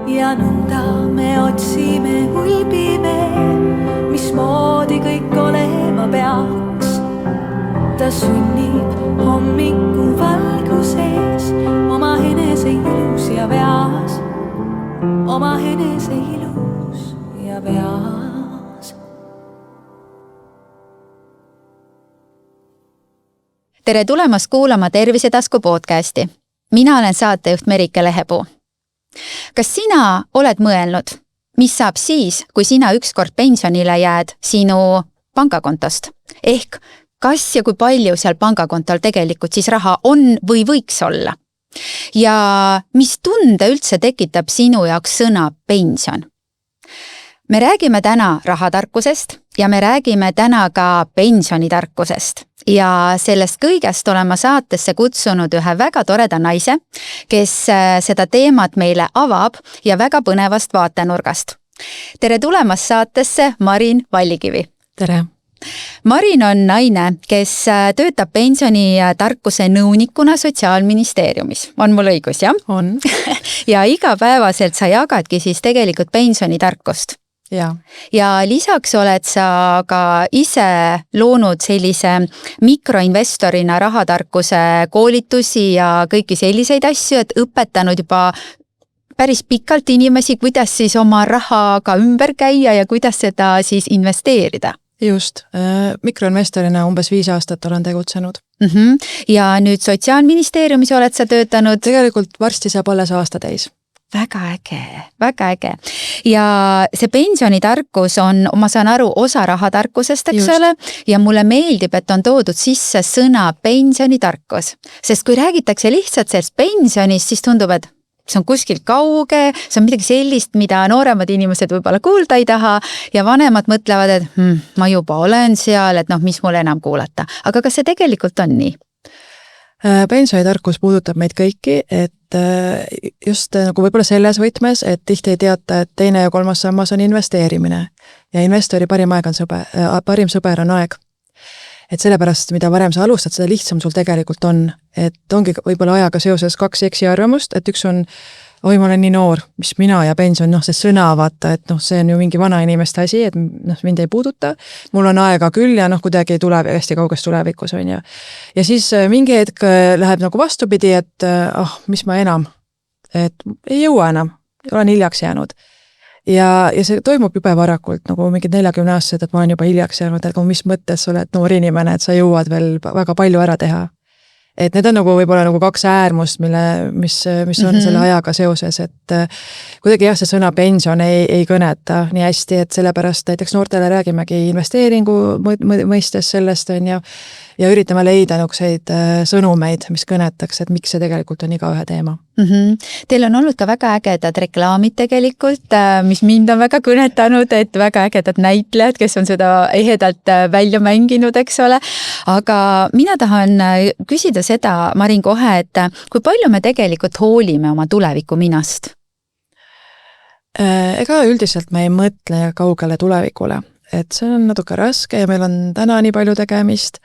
ja nõnda me otsime, hulbime, mismoodi kõik olema peaks. Ta sünnib hommiku valguses, oma enese ilus ja veas, oma enese ilus ja veas. Tere tulemast kuulama Tervisetasku podcasti. Mina olen saatejuht Merike Lehepuu. Kas sina oled mõelnud, mis saab siis, kui sina ükskord pensionile jääd sinu pangakontost? Ehk kas ja kui palju seal pangakontol tegelikult siis raha on või võiks olla? Ja mis tunde üldse tekitab sinu jaoks sõna pension? Me räägime täna rahatarkusest ja me räägime täna ka pensionitarkusest. Ja sellest kõigest olema saatesse kutsunud ühe väga toreda naise, kes seda teemat meile avab ja väga põnevast vaatenurgast. Tere tulemast saatesse, Marin Vallikivi. Tere! Marin on naine, kes töötab pensionitarkuse nõunikuna Sotsiaalministeeriumis. On mul õigus, jah? On. Ja igapäevaselt sa jagadki siis tegelikult pensionitarkust. Ja lisaks oled sa ka ise loonud sellise mikroinvestorina rahatarkuse koolitusi ja kõiki selliseid asju, et õpetanud juba päris pikalt inimesi, kuidas siis oma rahaga ümber käia ja kuidas seda siis investeerida. Just, mikroinvestorina umbes 5 aastat olen tegutsenud. Ja nüüd Sotsiaalministeeriumis oled sa töötanud? Tegelikult varsti saab alles aasta täis. Väga äge, väga äge. Ja see pensionitarkus on, ma saan aru, osa rahatarkusest, eks ole, ja mulle meeldib, et on toodud sisse sõna pensionitarkus. Sest kui räägitakse lihtsalt sellest pensionist, siis tundub, et see on kuskilt kauge, see on midagi sellist, mida nooremad inimesed võib-olla kuulda ei taha ja vanemad mõtlevad, et ma juba olen seal, et mis mul enam kuulata. Aga kas see tegelikult on nii? Pensionitarkus puudutab meid kõiki, et just nagu võib-olla selles võtmes, et tihti ei teata, et 2. ja 3. sammas on investeerimine ja investori parim sõber on aeg. Et sellepärast, mida varem sa alustad, seda lihtsam sul tegelikult on. Et ongi võib-olla ajaga seoses 2 eksiarvamust, et üks on, oi, ma olen nii noor, mis mina ja pension, see sõna vaata, et see on ju mingi vana inimeste asi, et mind ei puuduta. Mul on aega küll ja kuidagi tuleb hästi kauges tulevikus on ja. Ja siis mingi hetk läheb nagu vastupidi, et mis ma enam, et ei jõua enam, olen hiljaks jäänud. Ja see toimub juba varakult, nagu mingid 40 aastased, et ma olen juba hiljaks jäänud, et mis mõttes sa oled noor inimene, et sa jõuad veel väga palju ära teha. Et need on nagu võib-olla nagu 2 äärmust, mis on selle ajaga seoses, et kuidagi see sõna pension ei kõneta nii hästi, et sellepärast näiteks noortele räägimegi investeeringu mõistes sellest on ja üritame leida nukseid sõnumeid, mis kõnetaks, et miks see tegelikult on iga ühe teema. Teil on olnud ka väga ägedad reklaamid tegelikult, mis mind on väga kõnetanud, et väga ägedad näitlejad, kes on seda ehedalt välja mänginud, eks ole. Aga mina tahan küsida seda, Marin, kohe, et kui palju me tegelikult hoolime oma tuleviku minast? Ega üldiselt me ei mõtle kaugele tulevikule, et see on natuke raske ja meil on täna nii palju tegemist.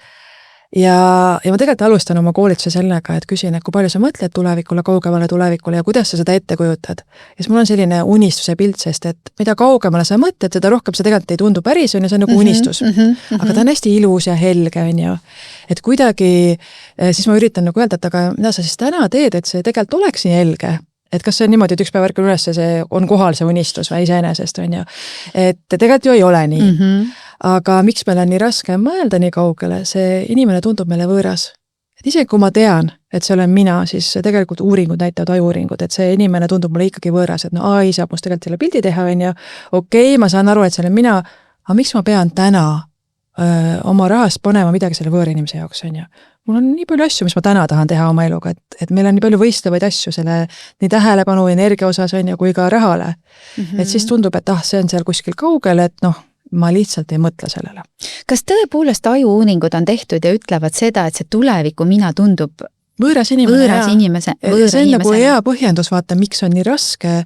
Ja ma tegelikult alustan oma koolituse sellega, et küsin, et kui palju sa mõtled tulevikule, kaugemale tulevikule ja kuidas sa seda ette kujutad. Ja siis mul on selline unistuse pilt, sest et mida kaugemale sa mõtled, seda rohkem sa tegelikult ei tundu päris, on ja see on nagu unistus. Aga ta on hästi ilus ja helge, on ju. Et kuidagi, siis ma üritan nagu öelda, et aga mida sa siis täna teed, et see tegelikult oleks nii helge. Et kas see on niimoodi, et üks päev ärkul üles see on kohal see unistus või iseenesest, on ju. Et tegelikult ju ei ole nii. Aga miks meil on nii raske mõelda nii kaugele, see inimene tundub meile võõras. Et isegi kui ma tean, et see olen mina, siis tegelikult uuringud näitavad ajuuuringud, et see inimene tundub mulle ikkagi võõras, et ai saab must tegelikult selle pildi teha, on ju. Okei, ma saan aru, et see olen mina, aga miks ma pean täna oma rahast panema midagi selle võõra inimese jaoks, on ju. Mul on nii palju asju, mis ma täna tahan teha oma eluga, et meil on nii palju võistlevaid asju selle nii tähelepanu energia osas on ju, kui ka rahale. Et siis tundub, et see on seal kuskil kaugel, et ma lihtsalt ei mõtle sellele. Kas tõepoolest ajuuuringud on tehtud ja ütlevad seda, et see tuleviku mina tundub võõras inimese. See on nagu hea põhjendus, vaata, miks on nii raske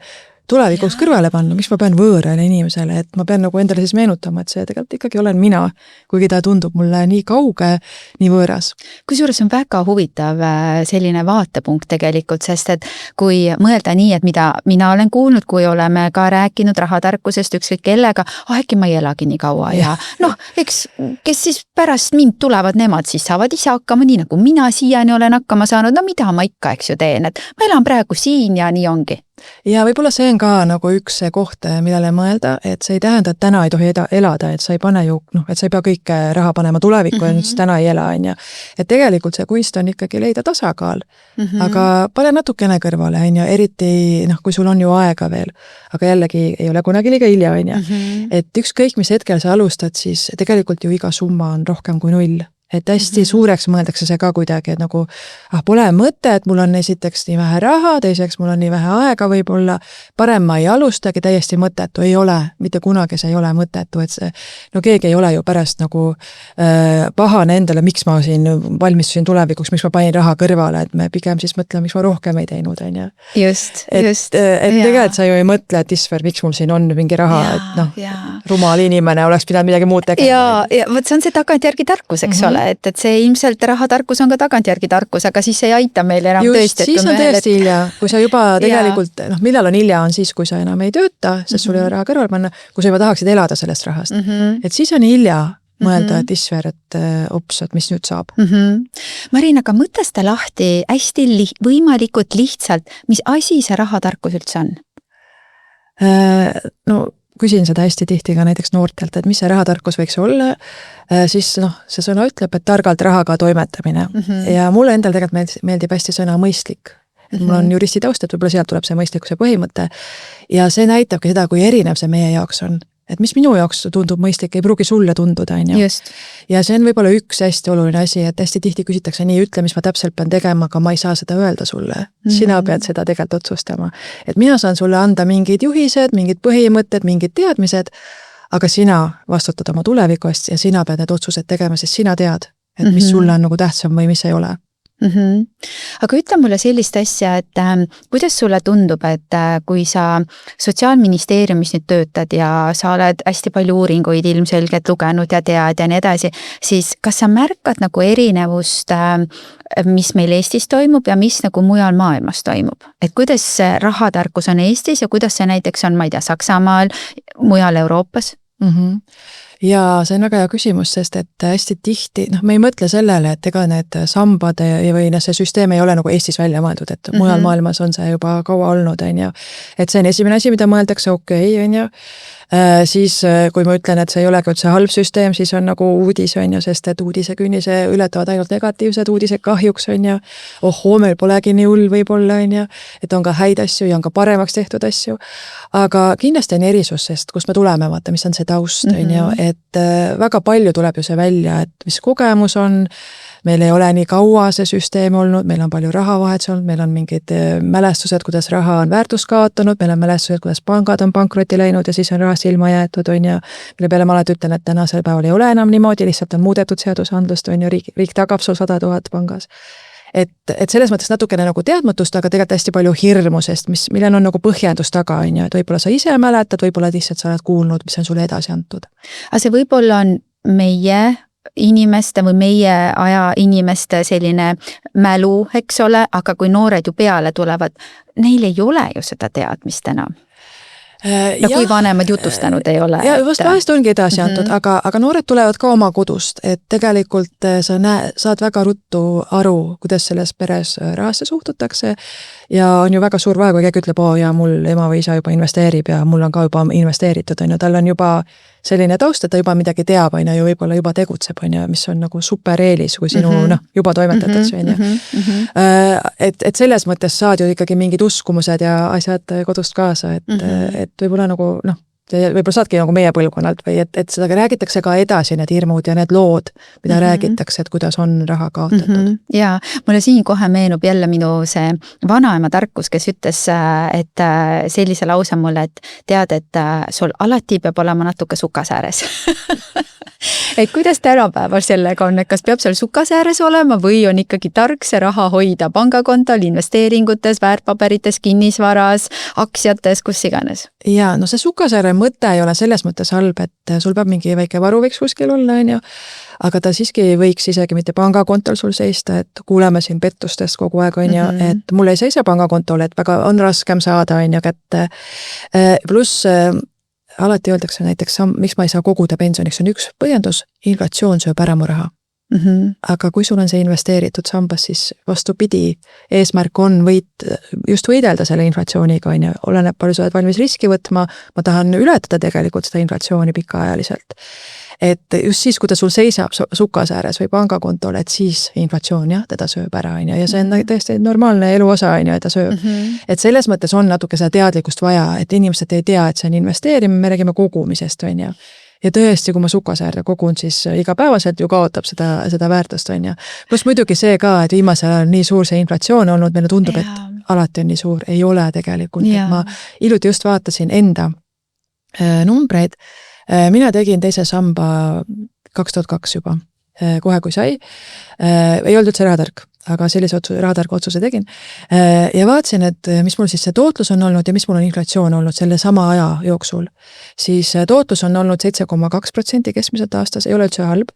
tulevikuks kõrvale panna, miks ma pean võõrale inimesele, et ma pean nagu endale siis meenutama, et see tegelikult ikkagi olen mina, kuigi ta tundub mulle nii kauge, nii võõras. Kusjuures on väga huvitav selline vaatepunkt tegelikult, sest et kui mõelda nii, et mida mina olen kuulnud, kui oleme ka rääkinud rahatarkusest ükskõik kellega, äkki ma ei elagi nii kaua ja eks kes siis pärast mind tulevad, nemad siis saavad ise hakkama, nii nagu mina siiani olen hakkama saanud, no mida ma ikka, eks ju teen, et ma elan praegu siin ja nii ongi. Ja võib-olla see on ka nagu üks see koht, millele mõelda, et see ei tähenda, et täna ei tohi elada, et sa ei pane ju, et sa ei pea kõike raha panema tulevikku ja nüüd täna ei ela, on ja. Et tegelikult see kunst on ikkagi leida tasakaal, aga pane natukene kõrvale, on ja eriti, kui sul on ju aega veel, aga jällegi ei ole kunagi liiga hilja, on ja. Et ükskõik, mis hetkel sa alustad, siis tegelikult ju iga summa on rohkem kui 0. Et hästi suureks mõeldakse see ka kuidagi, et nagu pole mõte, et mul on esiteks nii vähe raha, teiseks mul on nii vähe aega võib-olla, parem ma ei alustagi, täiesti mõttetu, ei ole, mitte kunagi see ei ole mõttetu, et see, keegi ei ole ju pärast nagu pahane endale, miks ma siin valmistusin tulevikuks, miks ma panin raha kõrvale, et me pigem siis mõtleme, miks ma rohkem ei teinud, on ja. Just. Et tegelikult sa ju ei mõtle, et isver, miks mul siin on mingi raha, et rumal inimene oleks pidanud midagi muud tegema. Ja võt see on see tagantjärgi tarkus, eks ole. Et see ilmselt rahatarkus on ka tagantjärgi tarkus, aga siis ei aita meil enam just, siis on tõesti hilja, kui sa juba tegelikult, millal on hilja, on siis, kui sa enam ei tööta, sest sul ei ole raha kõrval panna, kui sa juba tahaksid elada sellest rahast. Et siis on hilja mõelda, et isver, et ops, et mis nüüd saab. Marin, aga mõtesta lahti hästi võimalikult lihtsalt, mis asi see rahatarkus üldse on? Küsin seda hästi tihti ka näiteks noortelt, et mis see rahatarkus võiks olla, siis see sõna ütleb, et targalt rahaga toimetamine. Ja mulle endal tegelikult meeldib hästi sõna mõistlik. Mul on juristi taust, et võib-olla sealt tuleb see mõistlikkuse põhimõte. Ja see näitabki seda, kui erinev see meie jaoks on. Et mis minu jaoks tundub mõistlik, ei pruugi sulle tunduda, on ju. Ja see on võib-olla üks hästi oluline asi, et hästi tihti küsitakse nii, ütle, mis ma täpselt pean tegema, aga ma ei saa seda öelda sulle. Sina pead seda tegelikult otsustama. Et mina saan sulle anda mingid juhised, mingid põhimõtted, mingid teadmised, aga sina vastutad oma tuleviku eest ja sina pead need otsused tegema, sest sina tead, et mis sulle on nagu tähtsam või mis ei ole. Aga ütle mulle sellist asja, et kuidas sulle tundub, et kui sa Sotsiaalministeeriumis nüüd töötad ja sa oled hästi palju uuringuid ilmselgelt lugenud ja tead ja nii edasi, siis kas sa märkad nagu erinevust, mis meil Eestis toimub ja mis nagu mujal maailmas toimub? Et kuidas rahatarkus on Eestis ja kuidas see näiteks on, ma ei tea, Saksamaal, mujal Euroopas? Ja see on väga hea küsimus, sest et hästi tihti, me ei mõtle sellele, et ega need sambad või see süsteem ei ole nagu Eestis välja mõeldud, et mujal maailmas on see juba kaua olnud, on ju. Et see on esimene asi, mida mõeldakse, okei, on ju. Siis kui ma ütlen, et see ei olegi üldse halb süsteem, siis on nagu uudis, on ju, sest et uudisekünnise ületavad ainult negatiivsed uudised kahjuks, on ju. Meil polegi nii hull võib-olla, on ju, et on ka häid asju ja on ka paremaks tehtud asju. Aga kindlasti on erisus, sest kus me tuleme, vaata, mis on see taust, on ju, et väga palju tuleb ju see välja, et mis kogemus on, meil ei ole nii kaua see süsteem olnud, meil on palju rahavahetus olnud, meil on mingid mälestused, kuidas raha on väärtust kaotanud, meil on mälestused, kuidas pangad on pankroti läinud ja siis on rahast ilma jäetud, on ju, mille peale ma alati ütlen, et tänasel päeval ei ole enam niimoodi, lihtsalt on muudetud seadusandlust, on ju, riik tagab sul 100 000 pangas. Et selles mõttes natukene nagu teadmatust, aga tegelikult hästi palju hirmu, sest millel on nagu põhjendus taga, on ju, et võib-olla sa ise mäletad, võib-olla lihtsalt sa oled kuulnud, mis on sulle edasi antud. Aga see võib-olla on meie inimeste või meie aja inimeste selline mälu, eks ole, aga kui noored ju peale tulevad, neil ei ole ju seda teadmist enam. Kui vanemad jutustanud ei ole. Ja vahest ongi edasi antud, aga noored tulevad ka oma kodust, et tegelikult sa saad väga ruttu aru, kuidas selles peres rahasse suhtutakse ja on ju väga suur vaja, kui keegi ütleb, ja mul ema või isa juba investeerib ja mul on ka juba investeeritud, on ju, tal on juba selline taust, et ta juba midagi teab, on ju, võib-olla juba tegutseb, on ju, mis on nagu super eelis, kui sinu juba toimetatakse, on ju. Et selles mõttes saad ju ikkagi mingid uskumused ja asjad kodust kaasa, et võib-olla nagu, võib-olla saadki nagu meie põlvkonnalt või et seda räägitakse ka edasi, need hirmud ja need lood, mida räägitakse, et kuidas on raha kaotatud. Ja mulle siin kohe meenub jälle minu see vanaema tarkus, kes ütles, et sellise lause mulle, et tead, et sul alati peab olema natuke sukas ääres. et kuidas tänapäeval sellega on, et kas peab seal sukase ääres olema või on ikkagi tark see raha hoida pangakontol, investeeringutes, väärtpaberites, kinnisvaras, aktsiates, kus iganes? Ja no see sukasääre mõte ei ole selles mõttes halb, et sul peab mingi väike varu võiks kuskil olla, on ju, aga ta siiski ei võiks isegi mitte pangakontol sul seista, et kuuleme siin pettustest kogu aeg, on ju, et mul ei seisa pangakontol, et väga on raskem saada, on ju, kätte. Pluss alati öeldakse näiteks, miks ma ei saa koguda pensioniks, on üks põhjendus, inflatsioon sööb ära mu raha. Aga kui sul on see investeeritud sambas, siis vastupidi, eesmärk on just võidelda selle inflatsiooniga, on ju, oleneb palju sa oled valmis riski võtma, ma tahan ületada tegelikult seda inflatsiooni pikaajaliselt. Et just siis, kui ta sul seisab sukasääres või pangakontol, et siis inflatsioon jah, teda sööb ära, on ju, ja see on tõesti normaalne elu osa, on ju, et ta sööb. Et selles mõttes on natuke seda teadlikkust vaja, et inimesed ei tea, et see on investeerimine, me räägime kogumisest, on ju. Ja tõesti, kui ma sukasäärde kogun, siis igapäevaselt ju kaotab seda väärtust, on ju. Plus muidugi see ka, et viimasel ajal on nii suur see inflatsioon olnud, meile tundub, et alati on nii suur, ei ole tegelikult. Et ma iluti just vaatasin enda numbreid. Mina tegin teise samba 2002 juba, kohe kui sai. Ei olnud üldse rahatark, aga sellise rahatarga otsuse tegin. Ja vaatasin, et mis mul siis see tootlus on olnud ja mis mul on inflatsioon olnud selle sama aja jooksul. Siis tootlus on olnud 7,2% keskmiselt aastas, ei ole üldse halb.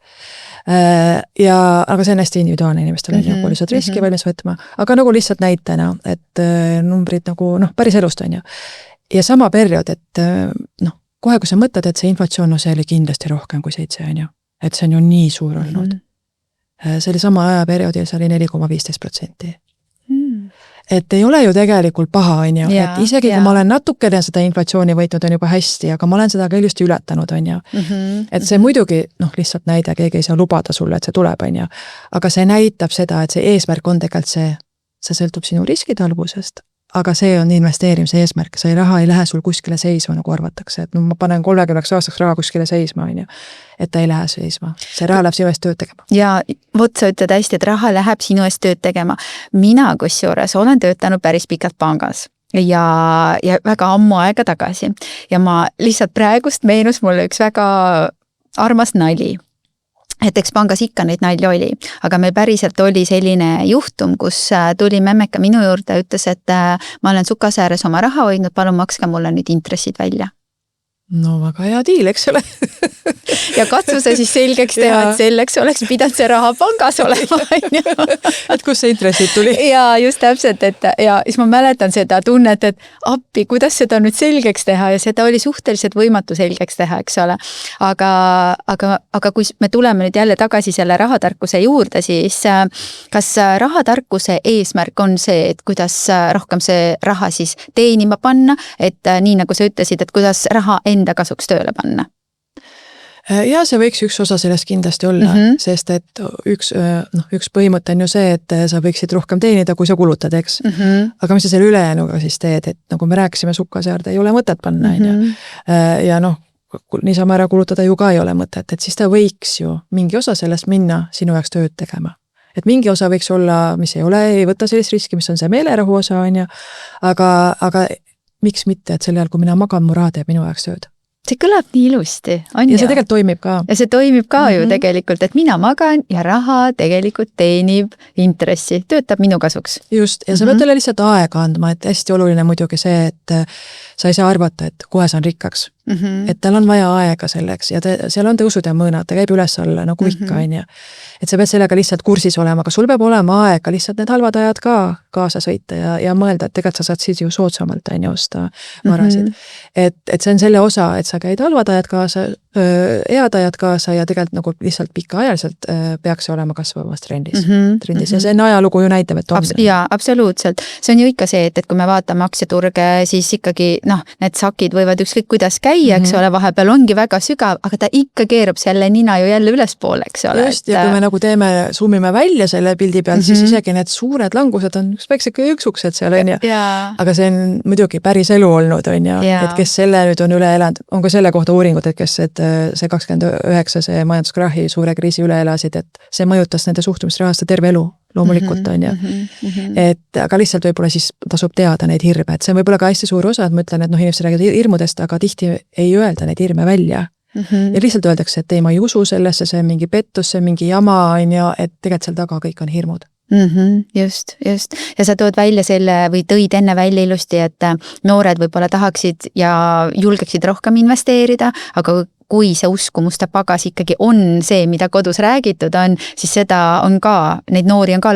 Aga see on hästi individuaalne inimestel, kui lihtsalt riski valmis võtma. Aga nagu lihtsalt näitena, et numbrid nagu päris elust on ju. Ja sama periood, et kohe, kui sa mõtled, et see inflatsioon, see oli kindlasti rohkem kui 7, on ju. Et see on ju nii suur olnud. See oli sama ajaperioodil, see oli 4,15%. Et ei ole ju tegelikult paha, on ju. Et isegi kui ma olen natukene seda inflatsiooni võitnud, on juba hästi, aga ma olen seda ka ilusti ületanud, on ju. Et see muidugi, lihtsalt näide, keegi ei saa lubada sulle, et see tuleb, on ju. Aga see näitab seda, et see eesmärk on tegelikult see sõltub sinu riskitalvusest. Aga see on investeerimise eesmärk, see raha ei lähe sul kuskile seisma, nagu arvatakse, et ma panen 30 aastaks raha kuskile seisma, on ju. Et ta ei lähe seisma, see raha läheb sinu eest tööd tegema. Ja vot sa ütled hästi, et raha läheb sinu eest tööd tegema. Mina kusjuures olen töötanud päris pikalt pangas ja väga ammu aega tagasi ja ma lihtsalt praegust meenus mulle üks väga armas nali. Et eks pangas ikka neid nalja oli, aga meil päriselt oli selline juhtum, kus tuli memmeka minu juurde ja ütles, et ma olen sukasääres oma raha hoidnud, palun makske mulle nüüd intressid välja. No väga hea diil, eks ole. Ja katsu see siis selgeks teha, et selleks oleks pidanud see raha pangas olema. Et kus see intressid tuli? Ja just täpselt, ja siis ma mäletan seda tunnet, et appi, kuidas seda nüüd selgeks teha ja seda oli suhteliselt võimatu selgeks teha, eks ole. Aga kui me tuleme nüüd jälle tagasi selle rahatarkuse juurde, siis kas rahatarkuse eesmärk on see, et kuidas rohkem see raha siis teenima panna, et nii nagu sa ütlesid, et kuidas raha enda kasuks tööle panna? Ja see võiks üks osa sellest kindlasti olla, sest et üks põhimõte on ju see, et sa võiksid rohkem teenida, kui sa kulutad, eks. Aga mis sa selle ülejäänuga siis teed, et nagu me rääkisime, sukkasäärde ei ole mõtet panna, on ju. Ja niisama ära kulutada ju ka ei ole mõtet, et siis ta võiks ju mingi osa sellest minna sinu jaoks tööd tegema. Et mingi osa võiks olla, mis ei ole, ei võta sellist riski, mis on see meelerahu osa, on ju. Aga miks mitte, et selle ajal, kui mina magan, mu raha teeb minu jaoks tööd. See kõlab nii ilusti, on ja see tegelikult toimib ka. Ja see toimib ka ju tegelikult, et mina magan ja raha tegelikult teenib intressi, töötab minu kasuks. Just, ja sa pead talle lihtsalt aega andma, et hästi oluline muidugi see, et sa ei saa arvata, et kohe saan rikkaks. Et tal on vaja aega selleks ja seal on tõusud ja mõõnad, ta käib üles alla nagu ikka, on ju. Et sa pead sellega lihtsalt kursis olema, aga sul peab olema aega lihtsalt need halvad ajad ka kaasa sõita ja mõelda, et tegelikult sa saad siis ju soodsamalt on ju osta varasid. Et see on selle osa, et sa käid halvad ajad kaasa, head ajad kaasa ja tegelikult nagu lihtsalt pikaajaliselt peaks olema kasvavas trendis. Ja see on ajalugu ju näitab, et on. Jaa, absoluutselt. See on ju ikka see, et kui me vaatame aktsiaturge, siis ikkagi need sakid võivad ükskõik kuidas käia, eks ole, vahepeal ongi väga sügav, aga ta ikka keerub selle nina ju jälle ülespoole, eks ole. Just, ja kui me nagu suumime välja selle pildi pealt, siis isegi need suured langused on üks väikseke üksuksed seal, on ju. Aga see on muidugi päris elu olnud, on ju. Et kes selle nüüd on üle elanud, on ka selle kohta uuringud, et kes see 29 see majanduskrahi suure kriisi üle elasid, et see mõjutas nende suhtumist rahasta terve elu. Loomulikult on ju. Et aga lihtsalt võib-olla siis tasub teada neid hirme, et see on võib-olla ka hästi suur osa, et ma ütlen, et inimesed räägivad hirmudest, aga tihti ei öelda neid hirme välja. Ja lihtsalt öeldakse, et ei, ma ei usu sellesse, see on mingi pettus, see on mingi jama, on ju, et tegelikult seal taga kõik on hirmud. Just. Ja sa tood välja selle või tõid enne välja ilusti, et noored võib-olla tahaksid ja julgeksid rohkem investeerida, aga kui see uskumuste pagas ikkagi on see, mida kodus räägitud on, siis seda on ka, neid noori on ka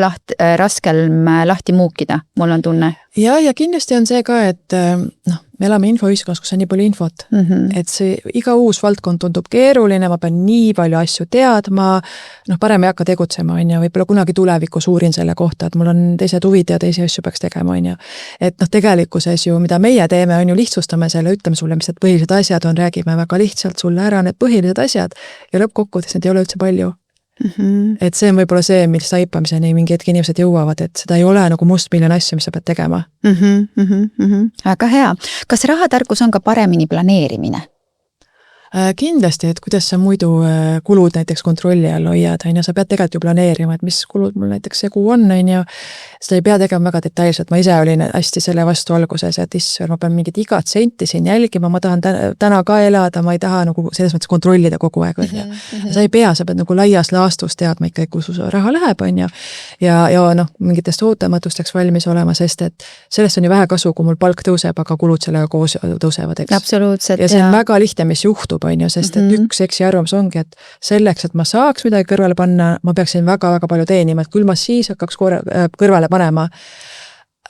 raskel lahti muukida, mul on tunne. Ja kindlasti on see ka, et me elame infoühiskonnas, kus on nii palju infot, et see iga uus valdkond tundub keeruline, ma pean nii palju asju teadma, parem ei hakka tegutsema, on ju, võib-olla kunagi tulevikus uurin selle kohta, et mul on teised huvid ja teisi asju peaks tegema, on ju. Et tegelikkuses ju, mida meie teeme, on ju lihtsustame selle, ütleme sulle, mis need põhilised asjad on, räägime väga lihtsalt sulle ära need põhilised asjad ja lõppkokkuvõttes need ei ole üldse palju. Et see on võib-olla see, mis taipamiseni mingi hetk inimesed jõuavad, et seda ei ole nagu mustmiljon asju, mis sa pead tegema. Väga hea. Kas rahatarkus on ka paremini planeerimine? Kindlasti, et kuidas sa muidu kulud näiteks kontrolli all hoiad, on ju, sa pead tegelikult ju planeerima, et mis kulud mul näiteks see kuu on ju, seda ei pea tegema väga detailselt, ma ise olin hästi selle vastu alguses, et ma pean mingit igat senti siin jälgima, ma tahan täna ka elada, ma ei taha nagu selles mõttes kontrollida kogu aeg, on ju. Sa ei pea, sa pead nagu laias laastus teadma ikkagi, kus su raha läheb, on ju, ja mingitest ootamatusteks valmis olema, sest et sellest on ju vähe kasu, kui mul palk tõuseb, aga kulud sellega koos tõusevad, eks. Absoluutselt, ja see on väga lihtne, mis juhtub, on ju, sest et üks eksiarvamus ongi, et selleks, et ma saaks midagi kõrvale panna, ma peaksin väga-väga palju teenima, et küll ma siis hakkaks kõrvale panema.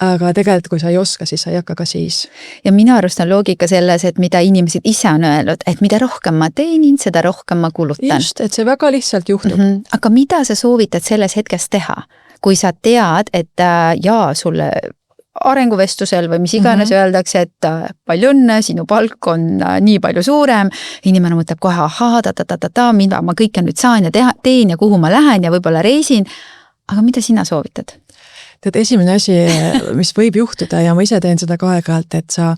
Aga tegelikult, kui sa ei oska, siis sa ei hakka ka siis. Ja minu arust on loogika selles, et mida inimesed ise on öelnud, et mida rohkem ma teenin, seda rohkem ma kulutan. Just, et see väga lihtsalt juhtub. Aga mida sa soovitad selles hetkes teha, kui sa tead, et sulle arenguvestlusel või mis iganes öeldakse, et palju õnne, sinu palk on nii palju suurem, inimene mõtleb kohe, mida ma kõike nüüd saan ja teen ja kuhu ma lähen ja võib-olla reisin, aga mida sina soovitad? Tead, esimene asi, mis võib juhtuda ja ma ise teen seda ka aeg-ajalt, et sa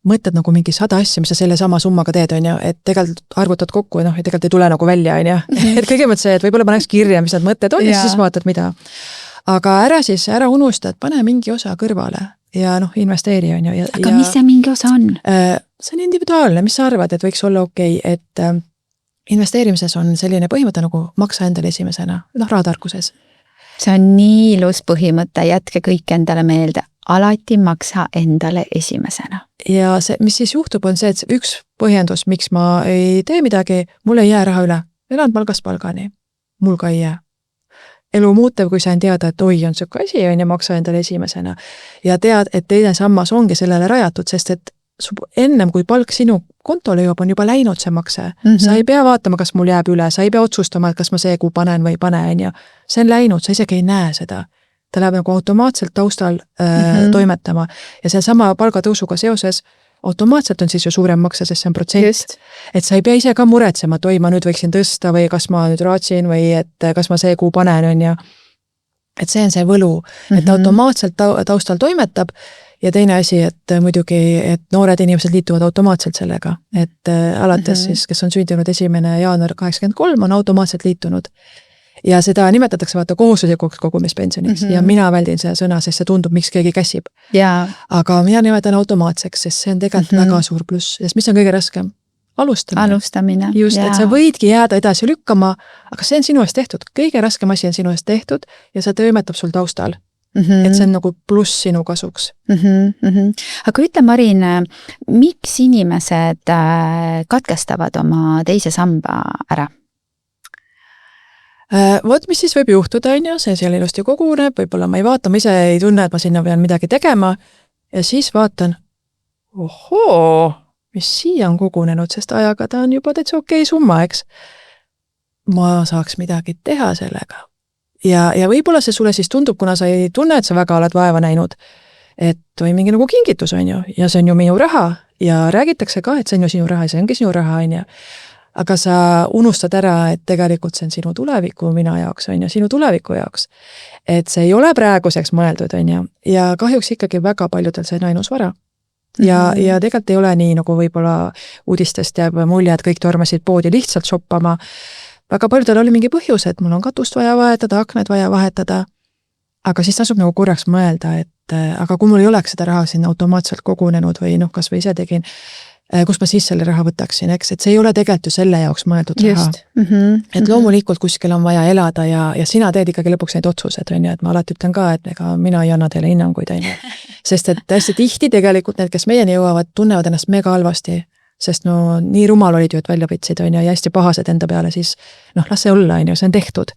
mõtled nagu mingi 100 asju, mis sa selle sama summaga teed, on ju, et tegelikult arvutad kokku ja tegelikult ei tule nagu välja, on ju. Et kõigepealt see, et võib-olla paneks kirja, mis need mõtted on ja siis vaatad, mida. Aga ära unusta, et pane mingi osa kõrvale ja investeeri, on ju. Aga mis see mingi osa on? See on individuaalne, mis sa arvad, et võiks olla okei, et investeerimises on selline põhimõte nagu maksa endale esimesena, rahatarkuses. See on nii ilus põhimõte, jätke kõik endale meelde, alati maksa endale esimesena. Ja see, mis siis juhtub, on see, et üks põhjendus, miks ma ei tee midagi, mul ei jää raha üle, elan palgast palgani, mul ka ei jää. Elu muutev, kui sain teada, et oi, on siuke asi, on ja maksa endale esimesena. Ja tead, et teine sammas ongi sellele rajatud, sest et ennem kui palk sinu kontole jõuab, on juba läinud see makse. Sa ei pea vaatama, kas mul jääb üle, sa ei pea otsustama, et kas ma see kuu panen või pane, on ja see on läinud, sa isegi ei näe seda. Ta läheb nagu automaatselt taustal toimetama ja see sama palgatõusuga seoses automaatselt on siis ju suurem makse, sest see on protsent. Et sa ei pea ise ka muretsema, et oi, ma nüüd võiksin tõsta või kas ma nüüd raatsin või et kas ma see kuu panen, on ja et see on see võlu, et automaatselt taustal toimetab ja teine asi, et muidugi, et noored inimesed liituvad automaatselt sellega, et alates siis, kes on sündinud 1. jaanuar 83, on automaatselt liitunud. Ja seda nimetatakse vaata kohustuslikuks kogumispensioniks ja mina väldin seda sõna, sest see tundub, miks keegi käsib. Aga mina nimetan automaatseks, sest see on tegelikult väga suur pluss, sest mis on kõige raskem? Alustamine. Just, et sa võidki jääda edasi lükkama, aga see on sinu eest tehtud. Kõige raskem asi on sinu eest tehtud ja see töömetab sul taustal. Et see on nagu pluss sinu kasuks. Aga ütle, Marin, miks inimesed katkestavad oma teise samba ära? Vot, mis siis võib juhtuda, on ju, see seal ilusti koguneb, võib-olla ma ei vaata, ma ise ei tunne, et ma sinna pean midagi tegema ja siis vaatan, ohoo, mis siia on kogunenud, sest ajaga ta on juba täitsa okei summa, eks. Ma saaks midagi teha sellega. Ja võib-olla see sulle siis tundub, kuna sa ei tunne, et sa väga oled vaeva näinud, et või mingi nagu kingitus, on ju, ja see on ju minu raha ja räägitakse ka, et see on ju sinu raha ja see ongi sinu raha, on ju. Aga sa unustad ära, et tegelikult see on sinu tuleviku mina jaoks, on ju, sinu tuleviku jaoks. Et see ei ole praeguseks mõeldud, on ju, ja kahjuks ikkagi väga paljudel see on ainus vara. Ja tegelikult ei ole nii, nagu võib-olla uudistest jääb mulje, et kõik tormasid poodi lihtsalt shoppama. Väga paljudel oli mingi põhjus, et mul on katust vaja vahetada, akned vaja vahetada. Aga siis tasub nagu korraks mõelda, et aga kui mul ei oleks seda raha sinna automaatselt kogunenud või kas või ise tegin, kus ma siis selle raha võtaksin, eks, et see ei ole tegelikult ju selle jaoks mõeldud raha. Et loomulikult kuskil on vaja elada ja sina teed ikkagi lõpuks neid otsused, on ju, et ma alati ütlen ka, et ega mina ei anna teile hinnanguid, on ju. Sest et hästi tihti tegelikult need, kes meieni jõuavad, tunnevad ennast mega halvasti, sest no nii rumal olid ju, et välja võtsid, on ju, ja hästi pahased enda peale, siis noh, las see olla, on ju, see on tehtud.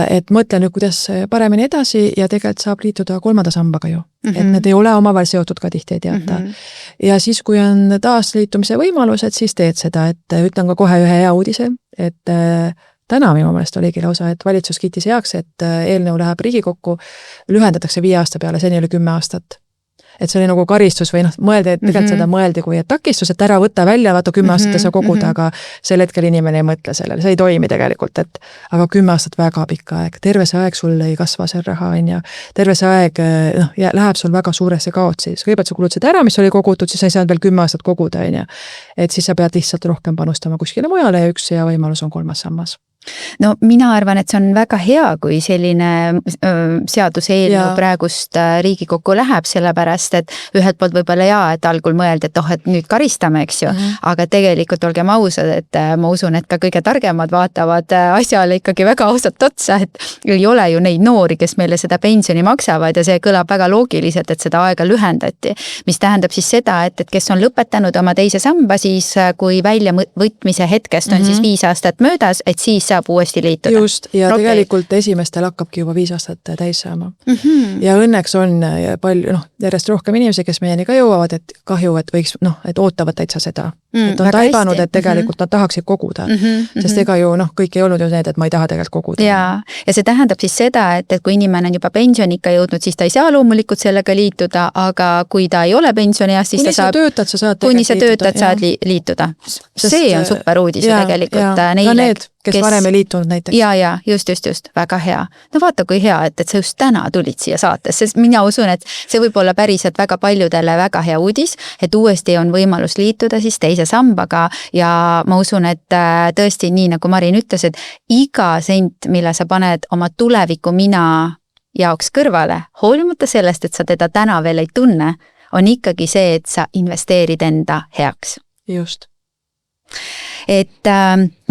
Et mõtlen nüüd, kuidas paremini edasi ja tegelikult saab liituda 3. sambaga ju. Et need ei ole omavahel seotud ka tihti ei teata. Ja siis, kui on taasliitumise võimalused, siis teed seda, et ütlen ka kohe ühe hea uudise, et täna minu meelest oligi lausa, et valitsus kiitis heaks, et eelnõu läheb Riigikokku, lühendatakse 5 aasta peale, seni oli 10 aastat. Et see oli nagu karistus või noh, mõeldi, et tegelikult seda mõeldi kui takistus, et ära võtta välja, vaata 10 aastat ei saa koguda, aga sel hetkel inimene ei mõtle sellele, see ei toimi tegelikult, et aga 10 aastat väga pikka aeg, terve see aeg sul ei kasva see raha, on ju, terve see aeg noh, läheb sul väga suuresse kaotsi, kõigepealt sa kulutasid ära, mis oli kogutud, siis sa ei saanud veel 10 aastat koguda, on ju, et siis sa pead lihtsalt rohkem panustama kuskile mujale ja üks hea võimalus on 3. sammas. No mina arvan, et see on väga hea, kui selline seaduseelnõu praegust Riigikokku läheb, sellepärast, et ühelt poolt võib-olla et algul mõeldi, et et nüüd karistame, eks ju, aga tegelikult olgem ausad, et ma usun, et ka kõige targemad vaatavad asjale ikkagi väga ausalt otsa, et ei ole ju neid noori, kes meile seda pensioni maksavad ja see kõlab väga loogiliselt, et seda aega lühendati, mis tähendab siis seda, et kes on lõpetanud oma teise samba, siis kui väljavõtmise hetkest on siis 5 aastat möödas, et siis saab uuesti liituda. Just, ja tegelikult esimestel hakkabki juba 5 aastat täis saama. Ja õnneks on palju, noh, järjest rohkem inimesi, kes meieni ka jõuavad, et kahju, et võiks, noh, et ootavad täitsa seda. Et on taibanud, et tegelikult nad tahaksid koguda. Sest ega ju, noh, kõik ei olnud ju need, et ma ei taha tegelikult koguda. Ja see tähendab siis seda, et kui inimene on juba pensionikka jõudnud, siis ta ei saa loomulikult sellega liituda, aga kui ta ei ole pensionieas, siis kuni ta saab, kuni sa töötad, saad liituda. See on super uudis ju tegelikult neile, kes varem ei liitunud näiteks. Ja, just, väga hea. No vaata, kui hea, et sa just täna tulid siia saates, sest mina usun, et see võib olla päriselt väga paljudele väga hea uudis, et uuesti on võimalus liituda siis teise sambaga ja ma usun, et tõesti nii, nagu Marin ütles, et iga sent, mille sa paned oma tuleviku mina jaoks kõrvale, hoolimata sellest, et sa teda täna veel ei tunne, on ikkagi see, et sa investeerid enda heaks. Just. Et